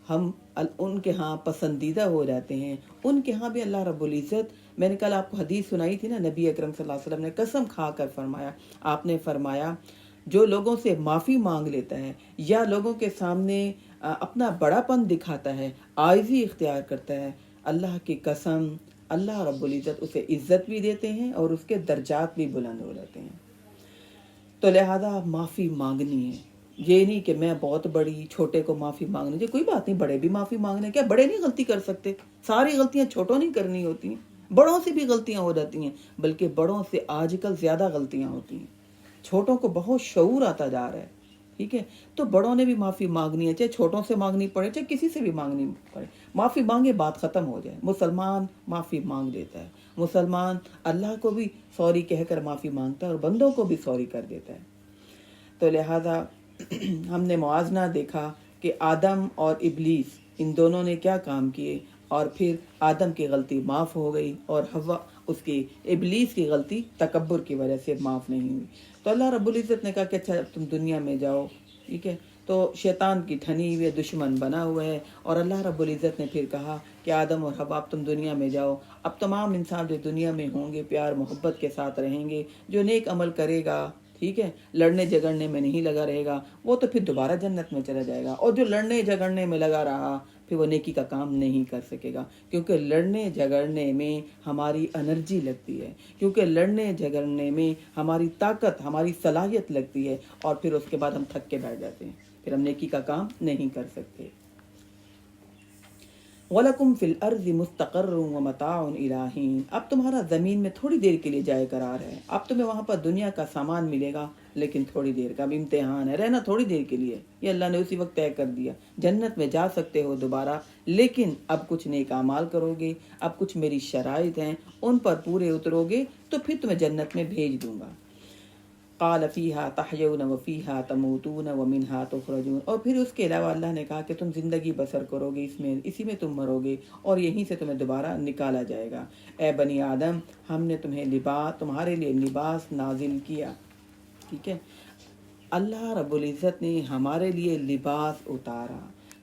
ہم ان کے ہاں پسندیدہ ہو جاتے ہیں، ان کے ہاں بھی اللہ رب العزت، میں نے کل آپ کو حدیث سنائی تھی نا، نبی اکرم صلی اللہ علیہ وسلم نے قسم کھا کر فرمایا، آپ نے فرمایا جو لوگوں سے معافی مانگ لیتا ہے یا لوگوں کے سامنے اپنا بڑا پن دکھاتا ہے، عاجزی اختیار کرتا ہے، اللہ کی قسم اللہ رب العزت اسے عزت بھی دیتے ہیں اور اس کے درجات بھی بلند ہو جاتے ہیں۔ تو لہذا معافی مانگنی ہے، یہ نہیں کہ میں بہت بڑی، چھوٹے کو معافی مانگنی چاہیے، کوئی بات نہیں، بڑے بھی معافی مانگنے، کیا بڑے نہیں غلطی کر سکتے؟ ساری غلطیاں چھوٹوں نہیں کرنی ہوتی ہیں، بڑوں سے بھی غلطیاں ہو جاتی ہیں، بلکہ بڑوں سے آج کل زیادہ غلطیاں ہوتی ہیں، چھوٹوں کو بہت شعور آتا جا رہا ہے، ٹھیک ہے؟ تو بڑوں نے بھی معافی مانگنی ہے، چاہے چھوٹوں سے مانگنی پڑے چاہے کسی سے بھی مانگنی پڑے، معافی مانگے بات ختم ہو جائے۔ مسلمان معافی مانگ دیتا ہے، مسلمان اللہ کو بھی سوری کہہ کر معافی مانگتا ہے اور بندوں کو بھی سوری کر دیتا ہے۔ تو لہذا ہم نے موازنہ دیکھا کہ آدم اور ابلیس ان دونوں نے کیا کام کیے، اور پھر آدم کی غلطی معاف ہو گئی اور حوا اس کی ابلیس کی غلطی تکبر کی وجہ سے معاف نہیں ہوئی۔ تو اللہ رب العزت نے کہا کہ اچھا تم دنیا میں جاؤ، ٹھیک ہے؟ تو شیطان کی ٹھنی ہوئے دشمن بنا ہوا ہے، اور اللہ رب العزت نے پھر کہا کہ آدم اور حوا تم دنیا میں جاؤ، اب تمام انسان جو دنیا میں ہوں گے پیار محبت کے ساتھ رہیں گے، جو نیک عمل کرے گا، ٹھیک ہے، لڑنے جھگڑنے میں نہیں لگا رہے گا، وہ تو پھر دوبارہ جنت میں چلا جائے گا، اور جو لڑنے جھگڑنے میں لگا رہا پھر وہ نیکی کا کام نہیں کر سکے گا، کیونکہ لڑنے جھگڑنے میں ہماری انرجی لگتی ہے، کیونکہ لڑنے جھگڑنے میں ہماری طاقت ہماری صلاحیت لگتی ہے، اور پھر اس کے بعد ہم تھک کے بیٹھ جاتے ہیں، پھر ہم نیکی کا کام نہیں کر سکتے۔ وَلَكُمْ فِي الْأَرْضِ مُسْتَقَرٌّ وَمَتَاعٌ إِلَىٰ حِينٍ۔ اب تمہارا زمین میں تھوڑی دیر کے لیے جائے قرار ہے، اب تمہیں وہاں پر دنیا کا سامان ملے گا، لیکن تھوڑی دیر کا، اب امتحان ہے، رہنا تھوڑی دیر کے لیے، یہ اللہ نے اسی وقت طے کر دیا۔ جنت میں جا سکتے ہو دوبارہ، لیکن اب کچھ نیک اعمال کرو گے، اب کچھ میری شرائط ہیں ان پر پورے اترو گے تو پھر تمہیں جنت میں بھیج دوں گا۔ قال فیہا تحیون وفیہا تموتون ومنہا تخرجون، اور پھر اس کے علاوہ اللہ نے کہا کہ تم زندگی بسر کرو گے اس میں، اسی میں تم مرو گے، اور یہیں سے تمہیں دوبارہ نکالا جائے گا۔ اے بنی آدم، ہم نے تمہارے لیے لباس نازل کیا، ٹھیک ہے؟ اللہ رب العزت نے ہمارے لیے لباس اتارا۔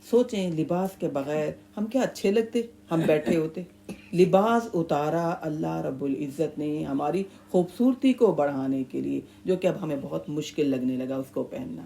سوچیں لباس کے بغیر ہم کیا اچھے لگتے، ہم بیٹھے ہوتے۔ لباس اتارا اللہ رب العزت نے ہماری خوبصورتی کو بڑھانے کے لیے، جو کہ اب ہمیں بہت مشکل لگنے لگا اس کو پہننا۔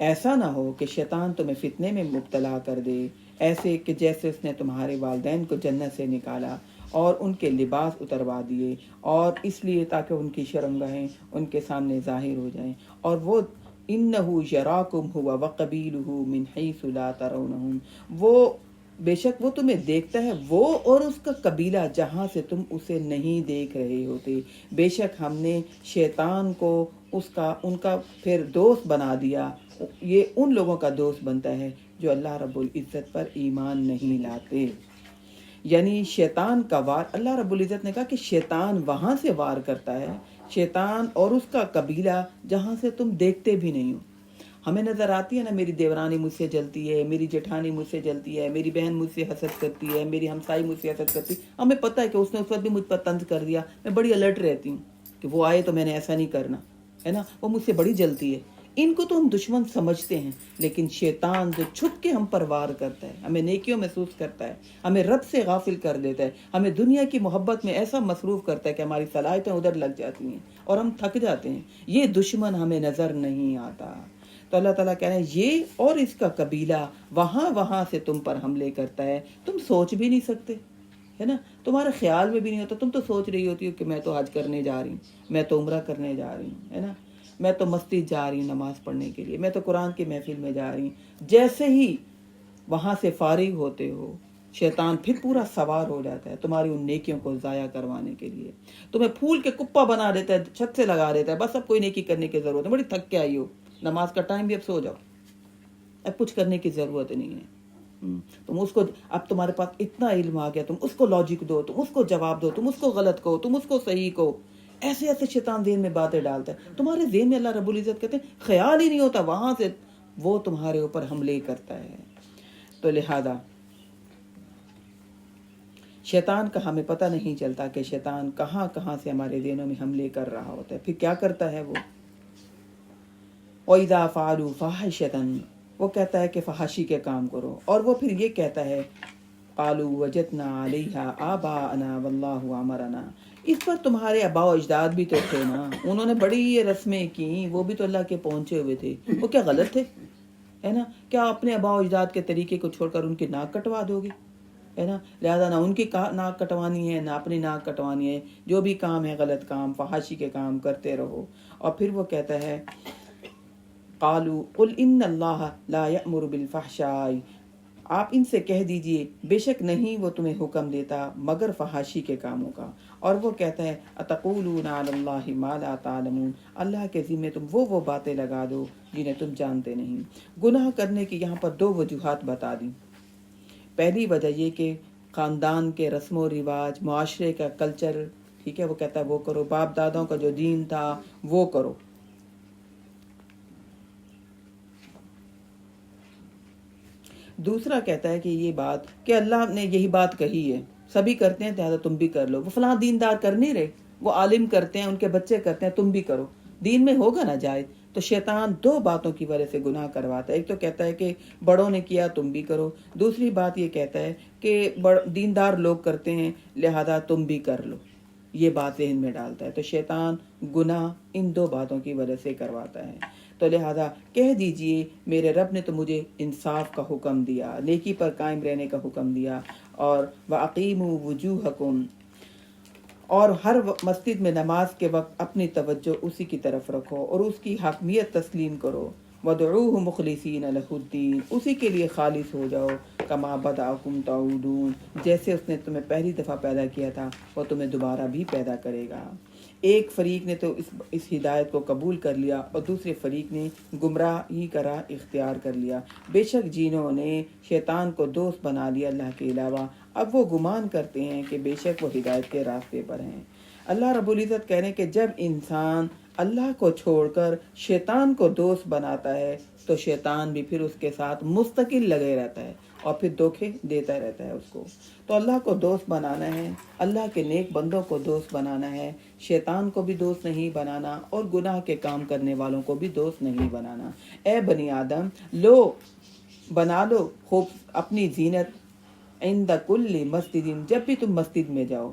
ایسا نہ ہو کہ شیطان تمہیں فتنے میں مبتلا کر دے، ایسے کہ جیسے اس نے تمہارے والدین کو جنت سے نکالا اور ان کے لباس اتروا دیے، اور اس لیے تاکہ ان کی شرمگاہیں ان کے سامنے ظاہر ہو جائیں، اور وہ انہو یراکم ہوا وقبیلہ من حیث لا ترونہم، وہ بے شک وہ تمہیں دیکھتا ہے، وہ اور اس کا قبیلہ جہاں سے تم اسے نہیں دیکھ رہے ہوتے۔ بے شک ہم نے شیطان کو ان کا پھر دوست بنا دیا، یہ ان لوگوں کا دوست بنتا ہے جو اللہ رب العزت پر ایمان نہیں لاتے۔ یعنی شیطان کا وار، اللہ رب العزت نے کہا کہ شیطان وہاں سے وار کرتا ہے، شیطان اور اس کا قبیلہ جہاں سے تم دیکھتے بھی نہیں ہو۔ ہمیں نظر آتی ہے نا، میری دیورانی مجھ سے جلتی ہے، میری جٹھانی مجھ سے جلتی ہے، میری بہن مجھ سے حسد کرتی ہے، میری ہمسائی مجھ سے حسد کرتی ہے، ہمیں پتہ ہے کہ اس نے اس وقت بھی مجھ پر طنز کر دیا، میں بڑی الرٹ رہتی ہوں کہ وہ آئے تو میں نے ایسا نہیں کرنا ہے نا، وہ مجھ سے بڑی جلتی ہے۔ ان کو تو ہم دشمن سمجھتے ہیں، لیکن شیطان جو چھپ کے ہم پر وار کرتا ہے، ہمیں نیکیوں محسوس کرتا ہے، ہمیں رب سے غافل کر دیتا ہے، ہمیں دنیا کی محبت میں ایسا مصروف کرتا ہے کہ ہماری صلاحیتیں ادھر لگ جاتی ہیں اور ہم تھک جاتے ہیں، یہ دشمن ہمیں نظر نہیں آتا۔ تو اللہ تعالیٰ کہہ رہے ہیں یہ اور اس کا قبیلہ وہاں سے تم پر حملے کرتا ہے، تم سوچ بھی نہیں سکتے، ہے نا، تمہارے خیال میں بھی نہیں ہوتا، تم تو سوچ رہی ہوتی ہو کہ میں تو حج کرنے جا رہی ہوں، میں تو عمرہ کرنے جا رہی ہوں، ہے نا، میں تو مسجد جا رہی ہوں نماز پڑھنے کے لیے، میں تو قرآن کی محفل میں جا رہی ہوں۔ جیسے ہی وہاں سے فارغ ہوتے ہو، شیطان پھر پورا سوار ہو جاتا ہے تمہاری ان نیکیوں کو ضائع کروانے کے لیے، تمہیں پھول کے کپا بنا دیتا ہے، چھت سے لگا دیتا ہے، بس اب کوئی نیکی کرنے کی ضرورت ہے، بڑی تھک کے آئی ہو، نماز کا ٹائم بھی اب سو جاؤ، اب کچھ کرنے کی ضرورت نہیں ہے۔ تم اس کو، اب تمہارے پاس اتنا علم آ گیا، تم اس کو لاجک دو، تم اس کو جواب دو، تم اس کو غلط کہو، تم اس کو صحیح کہو، ایسے ایسے شیطان ذہن میں باتیں ڈالتا ہے، تمہارے ذہن میں اللہ رب العزت کہتے ہیں خیال ہی نہیں ہوتا، وہاں سے وہ تمہارے اوپر حملے کرتا ہے۔ تو لہذا شیطان کا ہمیں پتہ نہیں چلتا کہ شیطان کہاں کہاں سے ہمارے ذہنوں میں حملے کر رہا ہوتا ہے۔ پھر کیا کرتا ہے وہ، وَإِذَا فَعَلُوا فَاحِشَةً، وہ کہتا ہے کہ فحاشی کے کام کرو، اور وہ پھر یہ کہتا ہے قَالُوا وَجَدْنَا عَلَيْهَا آبَاءَنَا وَاللَّهُ أَمَرَنَا، اس پر تمہارے آباء و اجداد بھی تو تھے نا، انہوں نے بڑی یہ رسمیں کی، وہ بھی تو اللہ کے پہنچے ہوئے تھے، وہ کیا غلط تھے، ہے نا، کیا اپنے آباء و اجداد کے طریقے کو چھوڑ کر ان کی ناک کٹوا دو گے، ہے نا، لہذا نہ ان کی ناک کٹوانی ہے نہ اپنی ناک کٹوانی ہے، جو بھی کام ہے غلط کام، فحاشی کے کام کرتے رہو۔ اور پھر وہ کہتا ہے قالوا قل ان اللہ لا یأمر بالفحشاء، آپ ان سے کہہ دیجئے بے شک نہیں وہ تمہیں حکم دیتا مگر فحاشی کے کاموں کا، اور وہ کہتا ہے اتقولون علی اللہ ما لا تعلمون، اللہ کے ذمہ تم وہ باتیں لگا دو جنہیں تم جانتے نہیں۔ گناہ کرنے کی یہاں پر دو وجوہات بتا دی۔ پہلی وجہ یہ کہ خاندان کے رسم و رواج، معاشرے کا کلچر، ٹھیک ہے، وہ کہتا ہے وہ کرو، باپ دادوں کا جو دین تھا وہ کرو۔ دوسرا کہتا ہے کہ یہ بات کہ اللہ نے یہی بات کہی ہے، سبھی کرتے ہیں لہٰذا تم بھی کر لو، وہ فلاں دیندار کر نہیں رہے، وہ عالم کرتے ہیں، ان کے بچے کرتے ہیں، تم بھی کرو، دین میں ہوگا نا جائز۔ تو شیطان دو باتوں کی وجہ سے گناہ کرواتا ہے، ایک تو کہتا ہے کہ بڑوں نے کیا تم بھی کرو، دوسری بات یہ کہتا ہے کہ دیندار لوگ کرتے ہیں لہذا تم بھی کر لو، یہ بات ذہن میں ڈالتا ہے۔ تو شیطان گناہ ان دو باتوں کی وجہ سے کرواتا ہے۔ تو لہذا کہہ دیجئے میرے رب نے تو مجھے انصاف کا حکم دیا، نیکی پر قائم رہنے کا حکم دیا، اور وَأَقِيمُوا وُجُوهَكُمْ، اور ہر مسجد میں نماز کے وقت اپنی توجہ اسی کی طرف رکھو اور اس کی حاکمیت تسلیم کرو، وَادْعُوهُ مُخْلِصِينَ لَهُ الدِّينَ، اسی کے لیے خالص ہو جاؤ، کما بدأکم تعودون، جیسے اس نے تمہیں پہلی دفعہ پیدا کیا تھا وہ تمہیں دوبارہ بھی پیدا کرے گا۔ ایک فریق نے تو اس ہدایت کو قبول کر لیا اور دوسرے فریق نے گمراہی کا راہ اختیار کر لیا۔ بے شک جنہوں نے شیطان کو دوست بنا لیا اللہ کے علاوہ، اب وہ گمان کرتے ہیں کہ بے شک وہ ہدایت کے راستے پر ہیں۔ اللہ رب العزت کہہ رہے ہیں کہ جب انسان اللہ کو چھوڑ کر شیطان کو دوست بناتا ہے تو شیطان بھی پھر اس کے ساتھ مستقل لگے رہتا ہے اور پھر دھوکے دیتا رہتا ہے اس کو۔ تو اللہ کو دوست بنانا ہے، اللہ کے نیک بندوں کو دوست بنانا ہے، شیطان کو بھی دوست نہیں بنانا اور گناہ کے کام کرنے والوں کو بھی دوست نہیں بنانا۔ اے بنی آدم، بنا لو خوب اپنی زینت عند کل مسجد، جب بھی تم مسجد میں جاؤ،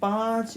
5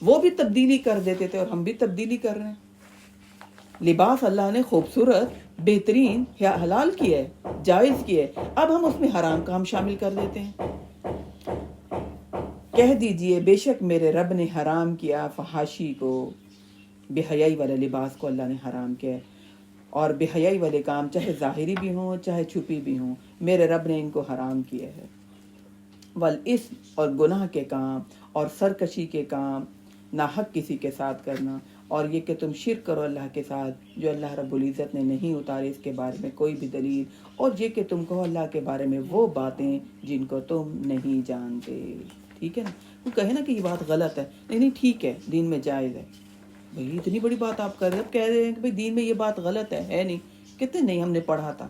وہ بھی تبدیلی کر دیتے تھے اور ہم بھی تبدیلی کر رہے ہیں۔ لباس اللہ نے خوبصورت، بہترین حلال کیا ہے، جائز کیا ہے، اب ہم اس میں حرام کام شامل کر دیتے ہیں۔ کہہ دیجئے بے شک میرے رب نے حرام کیا فحاشی کو، بے حیائی والے لباس کو اللہ نے حرام کیا ہے، اور بے حیائی والے کام چاہے ظاہری بھی ہوں چاہے چھپی بھی ہوں، میرے رب نے ان کو حرام کیا ہے۔ والاسم، اور گناہ کے کام اور سرکشی کے کام، ناحق کسی کے ساتھ کرنا، اور یہ کہ تم شرک کرو اللہ کے ساتھ جو اللہ رب العزت نے نہیں اتارے اس کے بارے میں کوئی بھی دلیل، اور یہ کہ تم کہو اللہ کے بارے میں وہ باتیں جن کو تم نہیں جانتے۔ ٹھیک ہے نا، وہ کہے نا کہ یہ بات غلط ہے، نہیں ٹھیک ہے، دین میں جائز ہے۔ بھئی اتنی بڑی بات آپ کر رہے ہیں، اب کہہ رہے ہیں کہ بھئی دین میں یہ بات غلط ہے نہیں، کہتے نہیں ہم نے پڑھا تھا،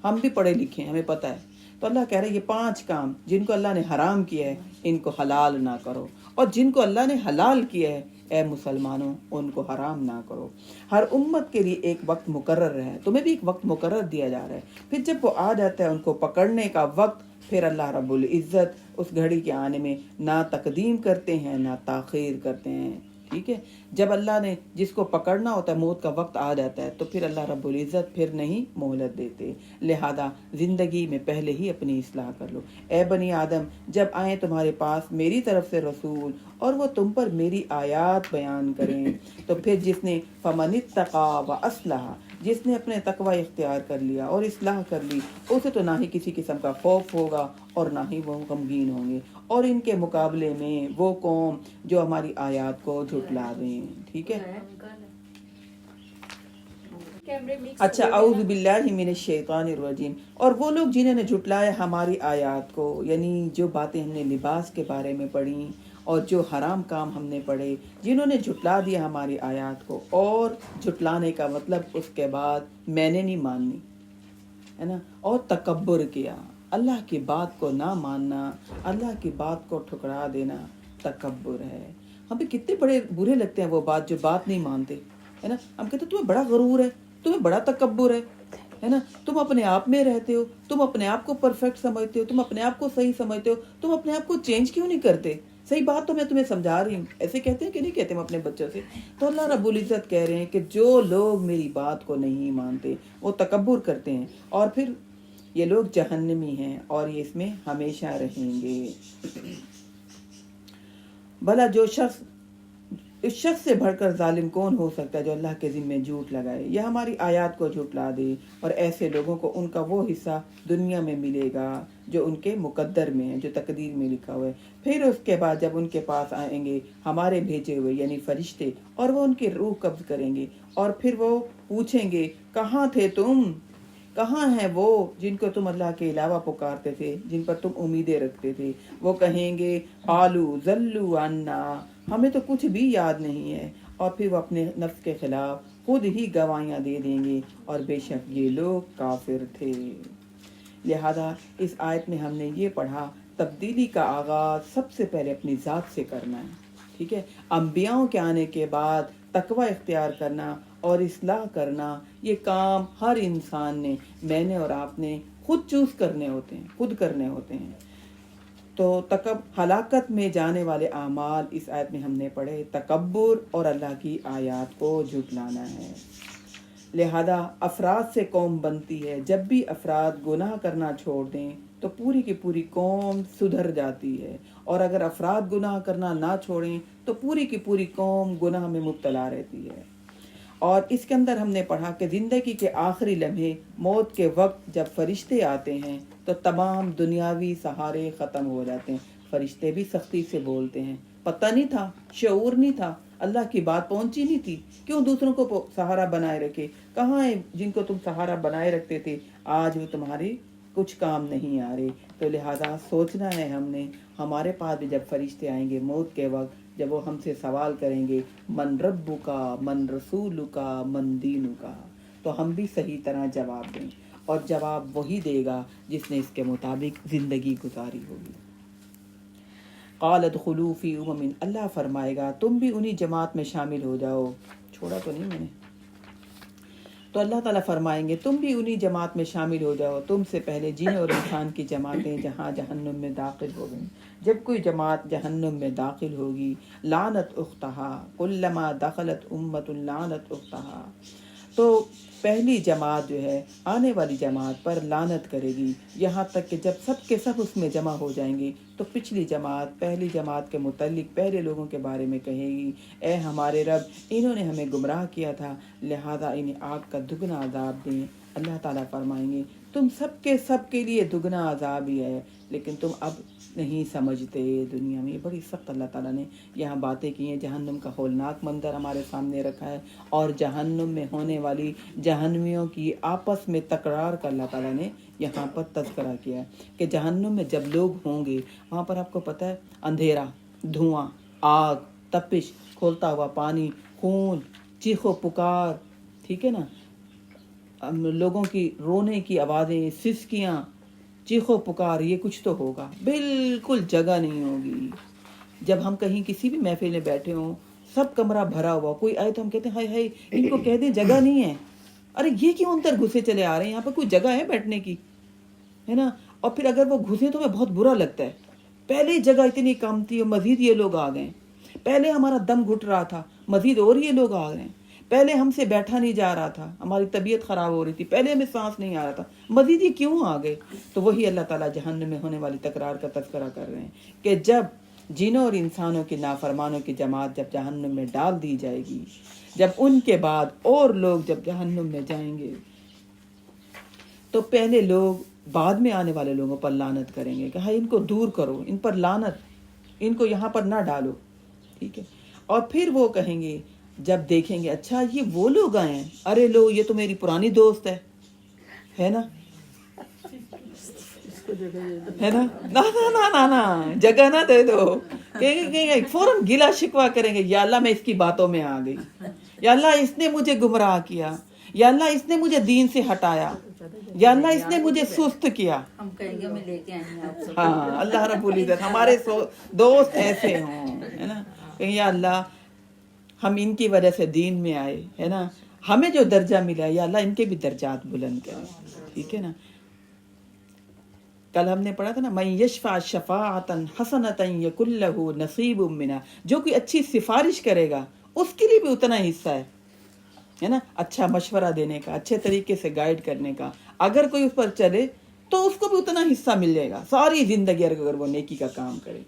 ہم بھی پڑھے لکھے ہیں، ہمیں پتہ ہے۔ تو اللہ کہہ رہے ہیں یہ 5 کام جن کو اللہ نے حرام کیا ہے ان کو حلال نہ کرو، اور جن کو اللہ نے حلال کیا ہے اے مسلمانوں ان کو حرام نہ کرو۔ ہر امت کے لیے ایک وقت مقرر ہے، تمہیں بھی ایک وقت مقرر دیا جا رہا ہے، پھر جب وہ آ جاتا ہے ان کو پکڑنے کا وقت، پھر اللہ رب العزت اس گھڑی کے آنے میں نہ تقدیم کرتے ہیں نہ تاخیر کرتے ہیں۔ ٹھیک ہے، جب اللہ نے جس کو پکڑنا ہوتا ہے موت کا وقت آ جاتا ہے تو پھر اللہ رب العزت پھر نہیں مہلت دیتے، لہذا زندگی میں پہلے ہی اپنی اصلاح کر لو۔ اے بنی آدم جب آئیں تمہارے پاس میری طرف سے رسول اور وہ تم پر میری آیات بیان کریں تو پھر جس نے فمن اتقی و اصلح، جس نے اپنے تقوی اختیار کر لیا اور اصلاح کر لی، اسے تو نہ ہی کسی قسم کا خوف ہوگا اور نہ ہی وہ غمگین ہوں گے، اور ان کے مقابلے میں وہ قوم جو ہماری آیات کو جھٹلا دیں۔ ٹھیک ہے، اچھا، اعوذ باللہ من الشیطان الرجیم، اور وہ لوگ جنہوں نے جھٹلایا ہماری آیات کو، یعنی جو باتیں ہم نے لباس کے بارے میں پڑھی اور جو حرام کام ہم نے پڑھے، جنہوں نے جھٹلا دیا ہماری آیات کو، اور جھٹلانے کا مطلب اس کے بعد میں نے نہیں ماننی ہے نا، اور تکبر کیا، اللہ کی بات کو نہ ماننا، اللہ کی بات کو ٹھکرا دینا تکبر ہے۔ ہمیں کتنے بڑے برے لگتے ہیں وہ بات جو بات نہیں مانتے، ہے نا، ہم کہتے ہیں تمہیں بڑا غرور ہے، تمہیں بڑا تکبر ہے نا، تم اپنے آپ میں رہتے ہو، تم اپنے آپ کو پرفیکٹ سمجھتے ہو، تم اپنے آپ کو صحیح سمجھتے ہو، تم اپنے آپ کو چینج کیوں نہیں کرتے؟ صحیح بات تو میں تمہیں سمجھا رہی ہوں، ایسے کہتے ہیں کہ نہیں کہتے ہم اپنے بچوں سے؟ تو اللہ رب العزت کہہ رہے ہیں کہ جو لوگ میری بات کو نہیں مانتے وہ تکبر کرتے ہیں، اور پھر یہ لوگ جہنمی ہیں اور یہ اس میں ہمیشہ رہیں گے۔ بھلا جو شخص، اس شخص سے بڑھ کر ظالم کون ہو سکتا ہے جو اللہ کے ذمے جھوٹ لگائے یا ہماری آیات کو جھٹلا دے، اور ایسے لوگوں کو ان کا وہ حصہ دنیا میں ملے گا جو ان کے مقدر میں ہے، جو تقدیر میں لکھا ہوا ہے۔ پھر اس کے بعد جب ان کے پاس آئیں گے ہمارے بھیجے ہوئے یعنی فرشتے، اور وہ ان کی روح قبض کریں گے، اور پھر وہ پوچھیں گے کہاں تھے تم، کہاں ہیں وہ جن کو تم اللہ کے علاوہ پکارتے تھے، جن پر تم امیدیں رکھتے تھے؟ وہ کہیں گے قالوا ضلوا عنا، ہمیں تو کچھ بھی یاد نہیں ہے، اور پھر وہ اپنے نفس کے خلاف خود ہی گواہیاں دے دیں گے، اور بے شک یہ لوگ کافر تھے۔ لہذا اس آیت میں ہم نے یہ پڑھا تبدیلی کا آغاز سب سے پہلے اپنی ذات سے کرنا ہے۔ ٹھیک ہے، انبیاؤں کے آنے کے بعد تقوی اختیار کرنا اور اصلاح کرنا، یہ کام ہر انسان نے، میں نے اور آپ نے خود چوز کرنے ہوتے ہیں، خود کرنے ہوتے ہیں۔ تو ہلاکت میں جانے والے اعمال اس آیت میں ہم نے پڑھے تکبر اور اللہ کی آیات کو جھٹلانا ہے۔ لہذا افراد سے قوم بنتی ہے، جب بھی افراد گناہ کرنا چھوڑ دیں تو پوری کی پوری قوم سدھر جاتی ہے، اور اگر افراد گناہ کرنا نہ چھوڑیں تو پوری کی پوری قوم گناہ میں مبتلا رہتی ہے۔ اور اس کے اندر ہم نے پڑھا کہ زندگی کے آخری لمحے، موت کے وقت جب فرشتے آتے ہیں تو تمام دنیاوی سہارے ختم ہو جاتے ہیں۔ فرشتے بھی سختی سے بولتے ہیں، پتہ نہیں تھا، شعور نہیں تھا، اللہ کی بات پہنچی نہیں تھی، کیوں دوسروں کو سہارا بنائے رکھے؟ کہاں ہیں جن کو تم سہارا بنائے رکھتے تھے، آج وہ تمہاری کچھ کام نہیں آ رہے؟ تو لہذا سوچنا ہے ہم نے، ہمارے پاس بھی جب فرشتے آئیں گے موت کے وقت، جب وہ ہم سے سوال کریں گے من ربک من رسولک من دینک، تو ہم بھی صحیح طرح جواب دیں، اور جواب وہی دے گا جس نے اس کے مطابق زندگی گزاری ہوگی۔ قال ادخلوا فی امم، اللہ فرمائے گا تم بھی انہی جماعت میں شامل ہو جاؤ، چھوڑا تو نہیں میں نے، تو اللہ تعالیٰ فرمائیں گے تم بھی انہی جماعت میں شامل ہو جاؤ، تم سے پہلے جن اور انسان کی جماعتیں جہاں جہنم میں داخل ہو گئیں۔ جب کوئی جماعت جہنم میں داخل ہوگی، لعنت اختہا کلما دخلت امت لعنت اختہا، تو پہلی جماعت جو ہے آنے والی جماعت پر لعنت کرے گی، یہاں تک کہ جب سب کے سب اس میں جمع ہو جائیں گے تو پچھلی جماعت پہلی جماعت کے متعلق پہلے لوگوں کے بارے میں کہے گی، اے ہمارے رب، انہوں نے ہمیں گمراہ کیا تھا، لہذا انہیں آگ کا دگنا عذاب دیں۔ اللہ تعالیٰ فرمائیں گے تم سب کے لیے دگنا عذاب ہی ہے، لیکن تم اب نہیں سمجھتے۔ دنیا میں یہ بڑی سخت اللہ تعالیٰ نے یہاں باتیں کی ہیں، جہنم کا ہولناک منظر ہمارے سامنے رکھا ہے، اور جہنم میں ہونے والی جہنمیوں کی آپس میں تکرار کا اللہ تعالیٰ نے یہاں پر تذکرہ کیا ہے کہ جہنم میں جب لوگ ہوں گے وہاں پر آپ کو پتہ ہے اندھیرا، دھواں، آگ، تپش، کھولتا ہوا پانی، خون، چیخ و پکار، ٹھیک ہے نا، لوگوں کی رونے کی آوازیں، سسکیاں، چیخ و پکار، یہ کچھ تو ہوگا، بالکل جگہ نہیں ہوگی۔ جب ہم کہیں کسی بھی محفل میں بیٹھے ہوں، سب کمرہ بھرا ہوا، کوئی آئے تو ہم کہتے ہیں ہائے ہائے ان کو کہہ دیں جگہ نہیں ہے، ارے یہ کیوں اندر گھسے چلے آ رہے ہیں، یہاں پہ کوئی جگہ ہے بیٹھنے کی، ہے نا۔ اور پھر اگر وہ گھسے تو ہمیں بہت برا لگتا ہے، پہلے جگہ اتنی کم تھی اور مزید یہ لوگ آ گئے، پہلے ہمارا دم گھٹ رہا تھا مزید اور یہ لوگ آ گئے، پہلے ہم سے بیٹھا نہیں جا رہا تھا، ہماری طبیعت خراب ہو رہی تھی، پہلے ہمیں سانس نہیں آ رہا تھا، مزید یہ کیوں آ گئے۔ تو وہی اللہ تعالیٰ جہنم میں ہونے والی تکرار کا تذکرہ کر رہے ہیں کہ جب جنوں اور انسانوں کی نافرمانوں کی جماعت جب جہنم میں ڈال دی جائے گی، جب ان کے بعد اور لوگ جب جہنم میں جائیں گے تو پہلے لوگ بعد میں آنے والے لوگوں پر لعنت کریں گے کہ ہاں ان کو دور کرو، ان پر لعنت، ان کو یہاں پر نہ ڈالو، ٹھیک ہے۔ اور پھر وہ کہیں گے جب دیکھیں گے اچھا یہ وہ لوگ آئے ہیں، ارے لو یہ تو میری پرانی دوست ہے نا، ہے نا، نا نا نا نا نا جگہ نہ دے دو، کہیں گے فوراً گلا شکوا کریں گے، یا اللہ میں اس کی باتوں میں آ گئی، یا اللہ اس نے مجھے گمراہ کیا، یا اللہ اس نے مجھے دین سے ہٹایا، یا اللہ اس نے مجھے سست کیا۔ ہم کہیں گے میں لے کے آئی ہوں آپ سب۔ ہاں اللہ رب العزت ہمارے دوست ایسے ہوں، ہے نا، کہ یا اللہ ہم ان کی وجہ سے دین میں آئے، ہے نا، ہمیں جو درجہ ملا یا اللہ ان کے بھی درجات بلند کرے، ٹھیک ہے نا۔ کل ہم نے پڑھا تھا نا من یشفع شفاعتا حسنتا یکن لہ نصیب منہا، جو کوئی اچھی سفارش کرے گا اس کے لیے بھی اتنا حصہ ہے نا، اچھا مشورہ دینے کا، اچھے طریقے سے گائیڈ کرنے کا، اگر کوئی اس پر چلے تو اس کو بھی اتنا حصہ مل جائے گا ساری زندگی، اگر وہ نیکی کا کام کرے،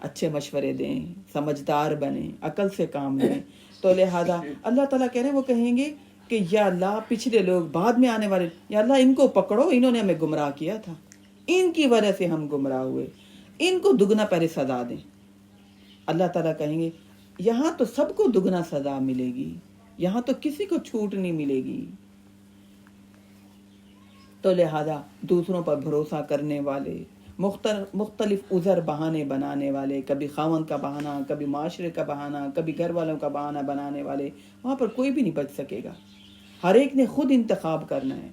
اچھے مشورے دیں، سمجھدار بنیں، عقل سے کام لیں۔ تو لہذا اللہ تعالیٰ کہہ رہے ہیں، وہ کہیں گے کہ یا اللہ پچھلے لوگ بعد میں آنے والے، یا اللہ ان کو پکڑو، انہوں نے ہمیں گمراہ کیا تھا، ان کی وجہ سے ہم گمراہ ہوئے، ان کو دگنا پہلے سزا دیں۔ اللہ تعالیٰ کہیں گے یہاں تو سب کو دگنا سزا ملے گی، یہاں تو کسی کو چھوٹ نہیں ملے گی۔ تو لہذا دوسروں پر بھروسہ کرنے والے، مختلف عذر بہانے بنانے والے، کبھی خاوند کا بہانہ، کبھی معاشرے کا بہانہ، کبھی گھر والوں کا بہانہ بنانے والے، وہاں پر کوئی بھی نہیں بچ سکے گا۔ ہر ایک نے خود انتخاب کرنا ہے،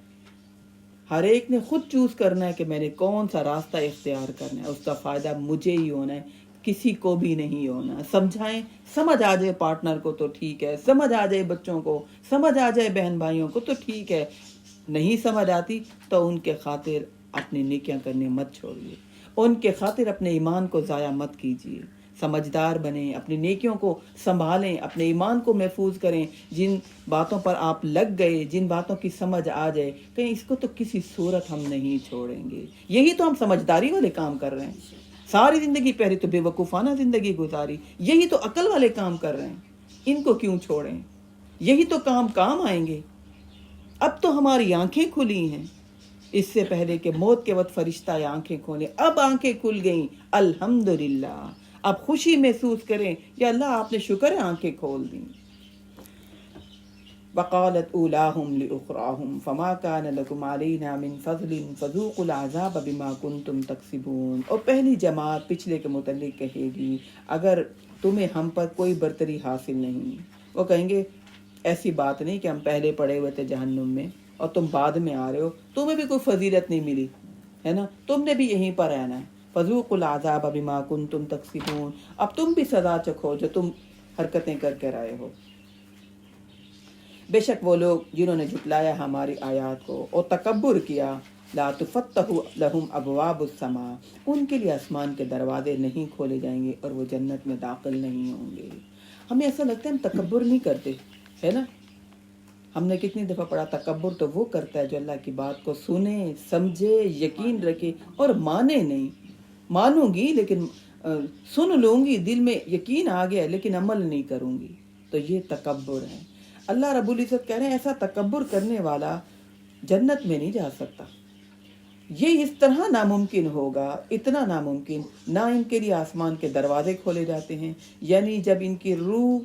ہر ایک نے خود چوز کرنا ہے کہ میں نے کون سا راستہ اختیار کرنا ہے، اس کا فائدہ مجھے ہی ہونا ہے، کسی کو بھی نہیں ہونا۔ سمجھائیں، سمجھ آ جائے پارٹنر کو تو ٹھیک ہے، سمجھ آ جائے بچوں کو، سمجھ آ جائے بہن بھائیوں کو تو ٹھیک ہے، نہیں سمجھ آتی تو ان کے خاطر اپنی نیکیاں کرنے مت چھوڑیے، ان کے خاطر اپنے ایمان کو ضائع مت کیجیے، سمجھدار بنیں، اپنی نیکیوں کو سنبھالیں، اپنے ایمان کو محفوظ کریں۔ جن باتوں پر آپ لگ گئے، جن باتوں کی سمجھ آ جائے، کہیں اس کو تو کسی صورت ہم نہیں چھوڑیں گے، یہی تو ہم سمجھداری والے کام کر رہے ہیں، ساری زندگی پہلے تو بے وقوفانہ زندگی گزاری، یہی تو عقل والے کام کر رہے ہیں، ان کو کیوں چھوڑیں، یہی تو کام آئیں گے۔ اب تو ہماری آنکھیں کھلی ہیں، اس سے پہلے کہ موت کے وقت فرشتہ آنکھیں کھولیں، اب آنکھیں کھل گئیں، الحمدللہ، اب خوشی محسوس کریں، یا اللہ آپ نے شکر ہے آنکھیں کھول دیں۔ وقالت اولاہم لاخراہم فما کان لکم علینا من فضل فذوقوا العذاب بما کنتم تکسبون، اور پہلی جماعت پچھلے کے متعلق کہے گی اگر تمہیں ہم پر کوئی برتری حاصل نہیں، وہ کہیں گے ایسی بات نہیں کہ ہم پہلے پڑے ہوئے تھے جہنم میں اور تم بعد میں آ رہے ہو، تمہیں بھی کوئی فضیلت نہیں ملی ہے نا، تم نے بھی یہیں پر رہنا ہے، فذوقوا العذاب بما کنتم تکسبون، اب تم بھی سزا چکھو جو تم حرکتیں کر کے آئے ہو۔ بے شک وہ لوگ جنہوں نے جھٹلایا ہماری آیات کو اور تکبر کیا، لا تفتح لہم ابواب السماء، ان کے لیے آسمان کے دروازے نہیں کھولے جائیں گے اور وہ جنت میں داخل نہیں ہوں گے۔ ہمیں ایسا لگتا ہے ہم تکبر نہیں کرتے، ہے نا؟ ہم نے کتنی دفعہ پڑھا تکبر تو وہ کرتا ہے جو اللہ کی بات کو سنے، سمجھے، یقین رکھے اور مانے نہیں۔ مانوں گی لیکن سن لوں گی، دل میں یقین آ گیا لیکن عمل نہیں کروں گی، تو یہ تکبر ہے۔ اللہ رب العزت کہہ رہے ہیں ایسا تکبر کرنے والا جنت میں نہیں جا سکتا۔ یہ اس طرح ناممکن ہوگا، اتنا ناممکن، نہ ان کے لیے آسمان کے دروازے کھولے جاتے ہیں، یعنی جب ان کی روح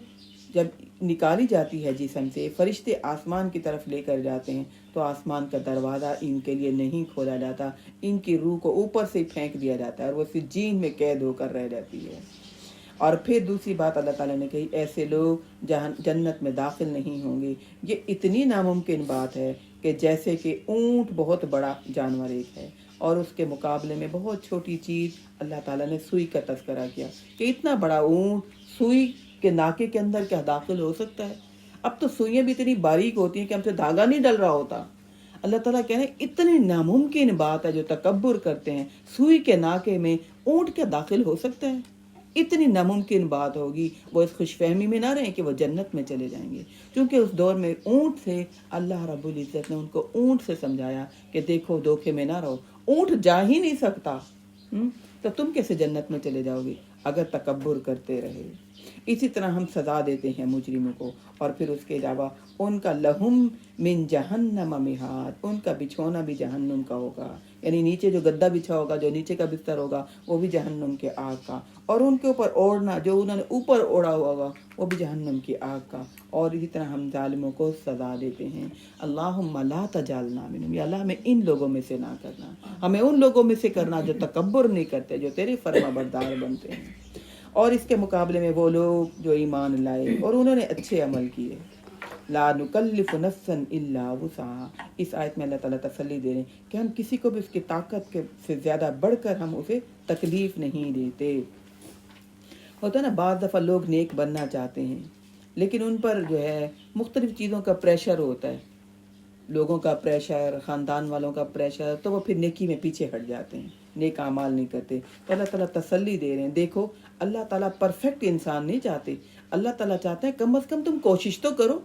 جب نکالی جاتی ہے جسم سے، فرشتے آسمان کی طرف لے کر جاتے ہیں تو آسمان کا دروازہ ان کے لیے نہیں کھولا جاتا، ان کی روح کو اوپر سے پھینک دیا جاتا ہے اور وہ سجین میں قید ہو کر رہ جاتی ہے۔ اور پھر دوسری بات اللہ تعالیٰ نے کہی ایسے لوگ جنت میں داخل نہیں ہوں گے۔ یہ اتنی ناممکن بات ہے کہ جیسے کہ اونٹ بہت بڑا جانور ایک ہے اور اس کے مقابلے میں بہت چھوٹی چیز اللہ تعالیٰ نے سوئی کا تذکرہ کیا کہ اتنا بڑا اونٹ سوئی کے ناکے کے اندر کیا داخل ہو سکتا ہے؟ اب تو سوئیاں بھی اتنی باریک ہوتی ہیں کہ ہم سے دھاگا نہیں ڈل رہا ہوتا۔ اللہ تعالیٰ کہہ رہے ہیں اتنی ناممکن بات ہے جو تکبر کرتے ہیں، سوئی کے ناکے میں اونٹ کیا داخل ہو سکتا ہے؟ اتنی ناممکن بات ہوگی، وہ اس خوش فہمی میں نہ رہیں کہ وہ جنت میں چلے جائیں گے، کیونکہ اس دور میں اونٹ سے اللہ رب العزت نے ان کو اونٹ سے سمجھایا کہ دیکھو دھوکے میں نہ رہو، اونٹ جا ہی نہیں سکتا، تو تم کیسے جنت میں چلے جاؤ گے اگر تکبر کرتے رہے۔ اسی طرح ہم سزا دیتے ہیں مجرموں کو، اور پھر اس کے علاوہ ان کا لہم من جہنم مہاد، ان کا بچھونا بھی جہنم کا ہوگا، یعنی نیچے جو گدا بچھا ہوگا، جو نیچے کا بستر ہوگا وہ بھی جہنم کے آگ کا، اور ان کے اوپر اوڑھنا جو انہوں نے اوپر اوڑھا ہوا ہوگا وہ بھی جہنم کی آگ کا۔ اور اسی طرح ہم ظالموں کو سزا دیتے ہیں۔ اللہم لا تجعلنا منہم، یا اللہ ہمیں ان لوگوں میں سے نہ کرنا، ہمیں ان لوگوں میں سے کرنا جو تکبر نہیں کرتے، جو تیرے فرما بردار بنتے ہیں۔ اور اس کے مقابلے میں وہ لوگ جو ایمان لائے اور انہوں نے اچھے عمل کیے، لا نکلف نفسا الا وسعها، اس آیت میں اللہ تعالیٰ تسلی دے رہے ہیں کہ ہم کسی کو بھی اس کی طاقت کے سے زیادہ بڑھ کر ہم اسے تکلیف نہیں دیتے۔ ہوتا ہے نا بعض دفعہ لوگ نیک بننا چاہتے ہیں لیکن ان پر جو ہے مختلف چیزوں کا پریشر ہوتا ہے، لوگوں کا پریشر، خاندان والوں کا پریشر، تو وہ پھر نیکی میں پیچھے ہٹ جاتے ہیں، نیک اعمال نہیں کرتے۔ تو اللہ تعالیٰ تسلی دے رہے ہیں، دیکھو اللہ تعالیٰ پرفیکٹ انسان نہیں چاہتے، اللہ تعالیٰ چاہتے ہیں کم از کم تم کوشش تو کرو،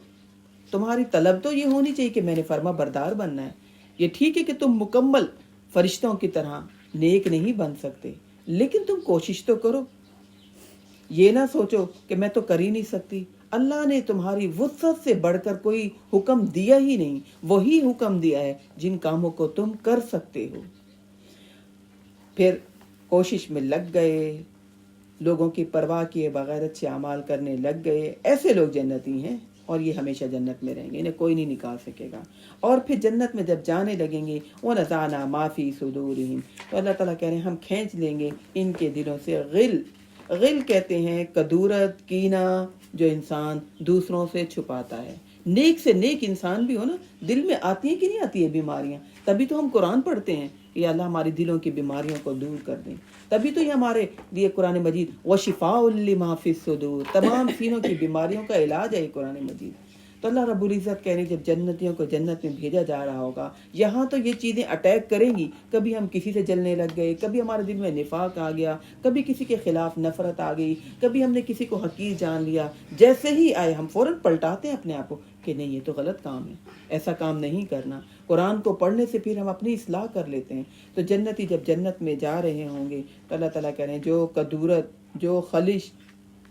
تمہاری طلب تو یہ ہونی چاہیے کہ میں نے فرما بردار بننا ہے۔ یہ ٹھیک ہے کہ تم مکمل فرشتوں کی طرح نیک نہیں بن سکتے لیکن تم کوشش تو کرو، یہ نہ سوچو کہ میں تو کر ہی نہیں سکتی۔ اللہ نے تمہاری وسعت سے بڑھ کر کوئی حکم دیا ہی نہیں، وہی حکم دیا ہے جن کاموں کو تم کر سکتے ہو۔ پھر کوشش میں لگ گئے، لوگوں کی پرواہ کیے بغیر اچھے اعمال کرنے لگ گئے، ایسے لوگ جنتی ہیں اور یہ ہمیشہ جنت میں رہیں گے، انہیں کوئی نہیں نکال سکے گا۔ اور پھر جنت میں جب جانے لگیں گے وَنَزَعْنَا مَا فِي صُدُورِهِمْ، تو اللہ تعالیٰ کہہ رہے ہیں ہم کھینچ لیں گے ان کے دلوں سے غل۔ غل کہتے ہیں کدورت، کینہ، جو انسان دوسروں سے چھپاتا ہے۔ نیک سے نیک انسان بھی ہو نا، دل میں آتی ہیں کہ نہیں آتی ہے بیماریاں، تبھی تو ہم قرآن پڑھتے ہیں کہ اللہ ہماری دلوں کی بیماریوں کو دور کر دیں، تبھی تو یہ ہمارے لیے قرآن مجید وَشِفَاءٌ لِمَا فِي الصُّدُورِ، تمام سینوں کی بیماریوں کا علاج ہے یہ قرآن مجید۔ تو اللہ رب العزت کہہ رہے ہیں جب جنتیوں کو جنت میں بھیجا جا رہا ہوگا، یہاں تو یہ چیزیں اٹیک کریں گی، کبھی ہم کسی سے جلنے لگ گئے، کبھی ہمارے دل میں نفاق آ گیا، کبھی کسی کے خلاف نفرت آ گئی، کبھی ہم نے کسی کو حقیر جان لیا، جیسے ہی آئے ہم فوراً پلٹاتے ہیں اپنے آپ کو کہ نہیں یہ تو غلط کام ہے، ایسا کام نہیں کرنا۔ قرآن کو پڑھنے سے پھر ہم اپنی اصلاح کر لیتے ہیں۔ تو جنتی جب جنت میں جا رہے ہوں گے تو اللہ تعالیٰ کہہ رہے ہیں جو کدورت، جو خلش،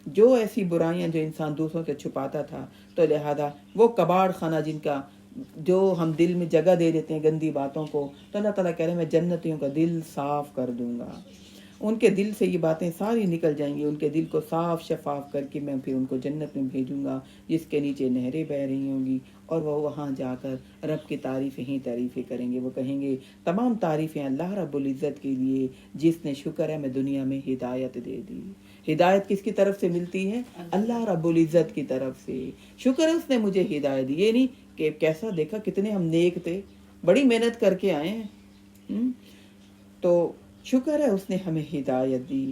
جو ایسی برائیاں جو انسان دوسروں سے چھپاتا تھا، تو لہذا وہ کباڑ خانہ جن کا جو ہم دل میں جگہ دے دیتے ہیں گندی باتوں کو، تو اللہ تعالیٰ کہہ رہے ہیں میں جنتیوں کا دل صاف کر دوں گا، ان کے دل سے یہ باتیں ساری نکل جائیں گی، ان کے دل کو صاف شفاف کر کے میں پھر ان کو جنت میں بھیجوں گا جس کے نیچے نہریں بہہ رہی ہوں گی، اور وہ وہاں جا کر رب کی تعریفیں ہی تعریفیں کریں گے۔ وہ کہیں گے تمام تعریفیں اللہ رب العزت کے لیے جس نے شکر ہے میں دنیا میں ہدایت دے دی۔ ہدایت کس کی طرف سے ملتی ہے؟ اللہ رب العزت کی طرف سے۔ شکر ہے اس نے مجھے ہدایت دی، یہ نہیں کہ کیسا دیکھا کتنے ہم نیک تھے، بڑی محنت کر کے آئے ہیں، تو شکر ہے اس نے ہمیں ہدایت دی۔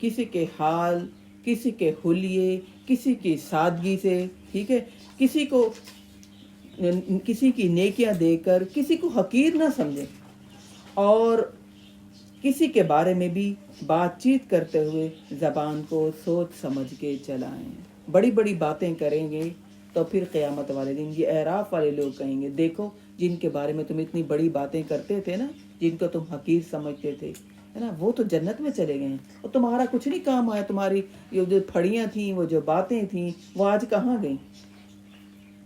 کسی کے حال، کسی کے حلیے، کسی کی سادگی سے، ٹھیک ہے، کسی کی نیکیاں دے کر کسی کو حقیر نہ سمجھیں، اور کسی کے بارے میں بھی بات چیت کرتے ہوئے زبان کو سوچ سمجھ کے چلائیں۔ بڑی بڑی باتیں کریں گے تو پھر قیامت والے دن یہ اعراف والے لوگ کہیں گے، دیکھو جن کے بارے میں تم اتنی بڑی باتیں کرتے تھے نا، جن کو تم حقیر سمجھتے تھے، ہے نا، وہ تو جنت میں چلے گئے ہیں، اور تمہارا کچھ نہیں کام آیا، تمہاری یہ جو پھڑیاں تھیں، وہ جو باتیں تھیں، وہ آج کہاں گئیں؟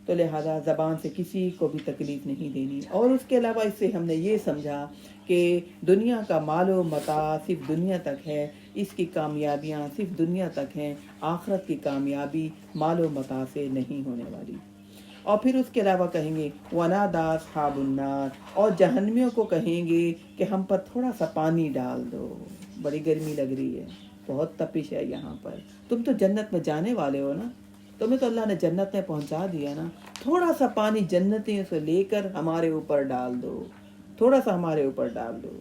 تو لہذا زبان سے کسی کو بھی تکلیف نہیں دینی۔ اور اس کے علاوہ اس سے ہم نے یہ سمجھا کہ دنیا کا مال و متاع صرف دنیا تک ہے، اس کی کامیابیاں صرف دنیا تک ہیں، آخرت کی کامیابی مال و متاع سے نہیں ہونے والی۔ اور پھر اس کے علاوہ کہیں گے وَنَادَىٰ أَصْحَابُ النَّارِ، اور جہنمیوں کو کہیں گے کہ ہم پر تھوڑا سا پانی ڈال دو، بڑی گرمی لگ رہی ہے، بہت تپش ہے یہاں پر، تم تو جنت میں جانے والے ہو نا، تمہیں تو اللہ نے جنت میں پہنچا دیا نا، تھوڑا سا پانی جنتیوں سے لے کر ہمارے اوپر ڈال دو، تھوڑا سا ہمارے اوپر ڈال دو،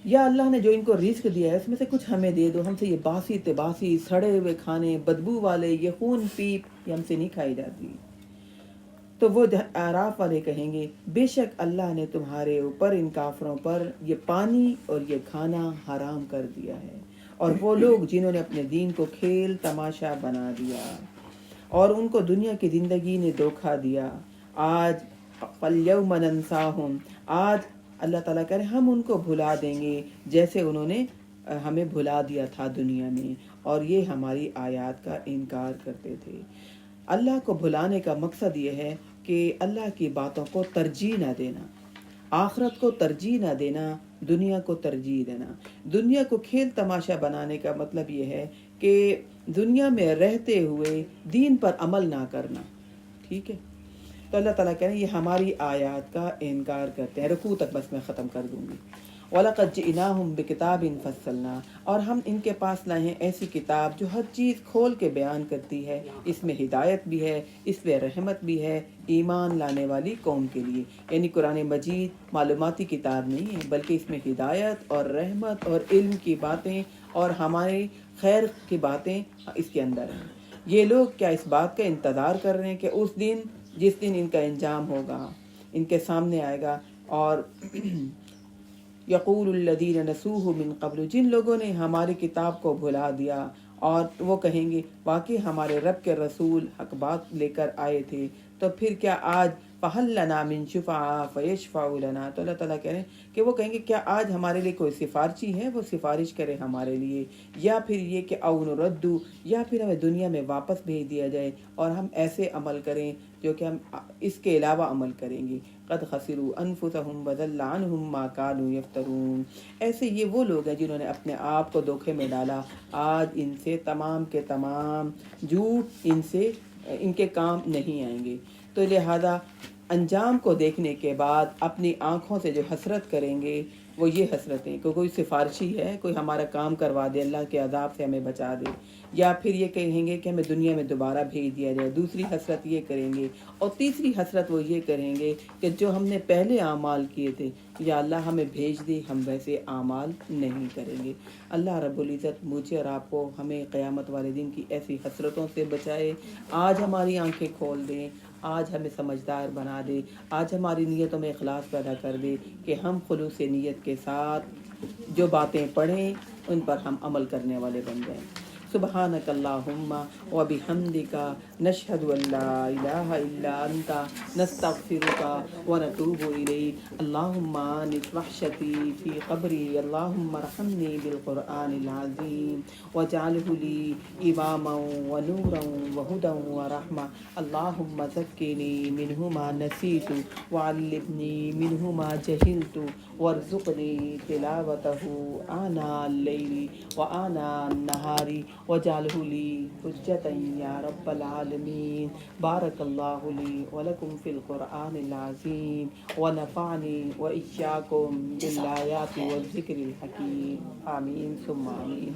یا اللہ نے جو ان کو رزق دیا ہے اس میں سے کچھ ہمیں دے دو، ہم سے یہ باسی تباسی سڑے ہوئے کھانے، بدبو والے، یہ خون پیپ، یہ ہم سے نہیں کھائی جاتی۔ تو وہ اعراف والے کہیں گے بے شک اللہ نے تمہارے اوپر، ان کافروں پر، یہ پانی اور یہ کھانا حرام کر دیا ہے، اور وہ لوگ جنہوں نے اپنے دین کو کھیل تماشا بنا دیا اور ان کو دنیا کی زندگی نے دھوکہ دیا، آج فَالْيَوْمَ نَنْسَاهُمْ، آج اللہ تعالیٰ کہہ رہے ہیں ہم ان کو بھلا دیں گے جیسے انہوں نے ہمیں بھلا دیا تھا دنیا میں، اور یہ ہماری آیات کا انکار کرتے تھے۔ اللہ کو بھلانے کا مقصد یہ ہے کہ اللہ کی باتوں کو ترجیح نہ دینا، آخرت کو ترجیح نہ دینا، دنیا کو ترجیح دینا۔ دنیا کو کھیل تماشا بنانے کا مطلب یہ ہے کہ دنیا میں رہتے ہوئے دین پر عمل نہ کرنا، ٹھیک ہے۔ تو اللہ تعالیٰ کہہ رہے ہیں یہ ہماری آیات کا انکار کرتے ہیں۔ رکوع تک بس میں ختم کر دوں گی۔ وَلَقَدْ جِئْنَاهُمْ بِكِتَابٍ فَصَّلْنَا، اور ہم ان کے پاس لائے ہیں ایسی کتاب جو ہر چیز کھول کے بیان کرتی ہے، اس میں ہدایت بھی ہے، اس میں رحمت بھی ہے ایمان لانے والی قوم کے لیے۔ یعنی قرآن مجید معلوماتی کتاب نہیں ہے، بلکہ اس میں ہدایت اور رحمت اور علم کی باتیں اور ہمارے خیر کی باتیں اس کے اندر ہیں۔ یہ لوگ کیا اس بات کا انتظار کر رہے ہیں کہ اس دن جس دن ان کا انجام ہوگا، ان کے سامنے آئے گا، اور یقول الذین نسوہ من قبل، جن لوگوں نے ہماری کتاب کو بھلا دیا، اور وہ کہیں گے واقعی ہمارے رب کے رسول حق بات لے کر آئے تھے، تو پھر کیا آج فَهَلْ لَنَا مِن شُفَعَاءَ فَيَشْفَعُوا لَنَا، تو اللہ تعالیٰ کہہ رہے ہیں کہ وہ کہیں گے کیا آج ہمارے لیے کوئی سفارشی ہے، وہ سفارش کرے ہمارے لیے، یا پھر یہ کہ اَوْ نُرَدُّ، یا پھر ہمیں دنیا میں واپس بھیج دیا جائے اور ہم ایسے عمل کریں جو کہ ہم اس کے علاوہ عمل کریں گے۔ قد خسروا انفسهم وضل عنهم ما كانوا يفترون، ایسے یہ وہ لوگ ہیں جنہوں نے اپنے آپ کو دھوکے میں ڈالا، آج ان سے تمام کے تمام جھوٹ ان کے کام نہیں آئیں گے۔ تو لہذا انجام کو دیکھنے کے بعد اپنی آنکھوں سے جو حسرت کریں گے وہ یہ حسرتیں کہ کوئی سفارشی ہے، کوئی ہمارا کام کروا دے، اللہ کے عذاب سے ہمیں بچا دے، یا پھر یہ کہیں گے کہ ہمیں دنیا میں دوبارہ بھیج دیا جائے۔ دوسری حسرت یہ کریں گے، اور تیسری حسرت وہ یہ کریں گے کہ جو ہم نے پہلے اعمال کیے تھے یا اللہ ہمیں بھیج دے، ہم ویسے اعمال نہیں کریں گے۔ اللہ رب العزت مجھے اور آپ کو، ہمیں قیامت والے دن کی ایسی حسرتوں سے بچائے۔ آج ہماری آنکھیں کھول دیں، آج ہمیں سمجھدار بنا دے، آج ہماری نیتوں میں اخلاص پیدا کر دے کہ ہم خلوص نیت کے ساتھ جو باتیں پڑھیں ان پر ہم عمل کرنے والے بن جائیں۔ سبحانک اللہم و بحمدک نشہد ان لا الہ الا انت نستغفرک و نتوب الیک۔ اللہم آنس وحشتی فی قبری، اللہم ارحمنی بالقرآن العظیم واجعلہ لی اماما و نورا و ہدی و رحمہ، اللہم ذکرنی منہ ما نسیت وعلمنی منہ ما جہلت وارزقنی تلاوتہ آناء اللیل وآناء النہار وجعلہ لی حجتا یا رب العالمین۔ بارک اللہ لی ولکم فی القرآن العظیم ونفعنی وإیاکم بالآیات والذکر الحکیم، آمین ثم آمین۔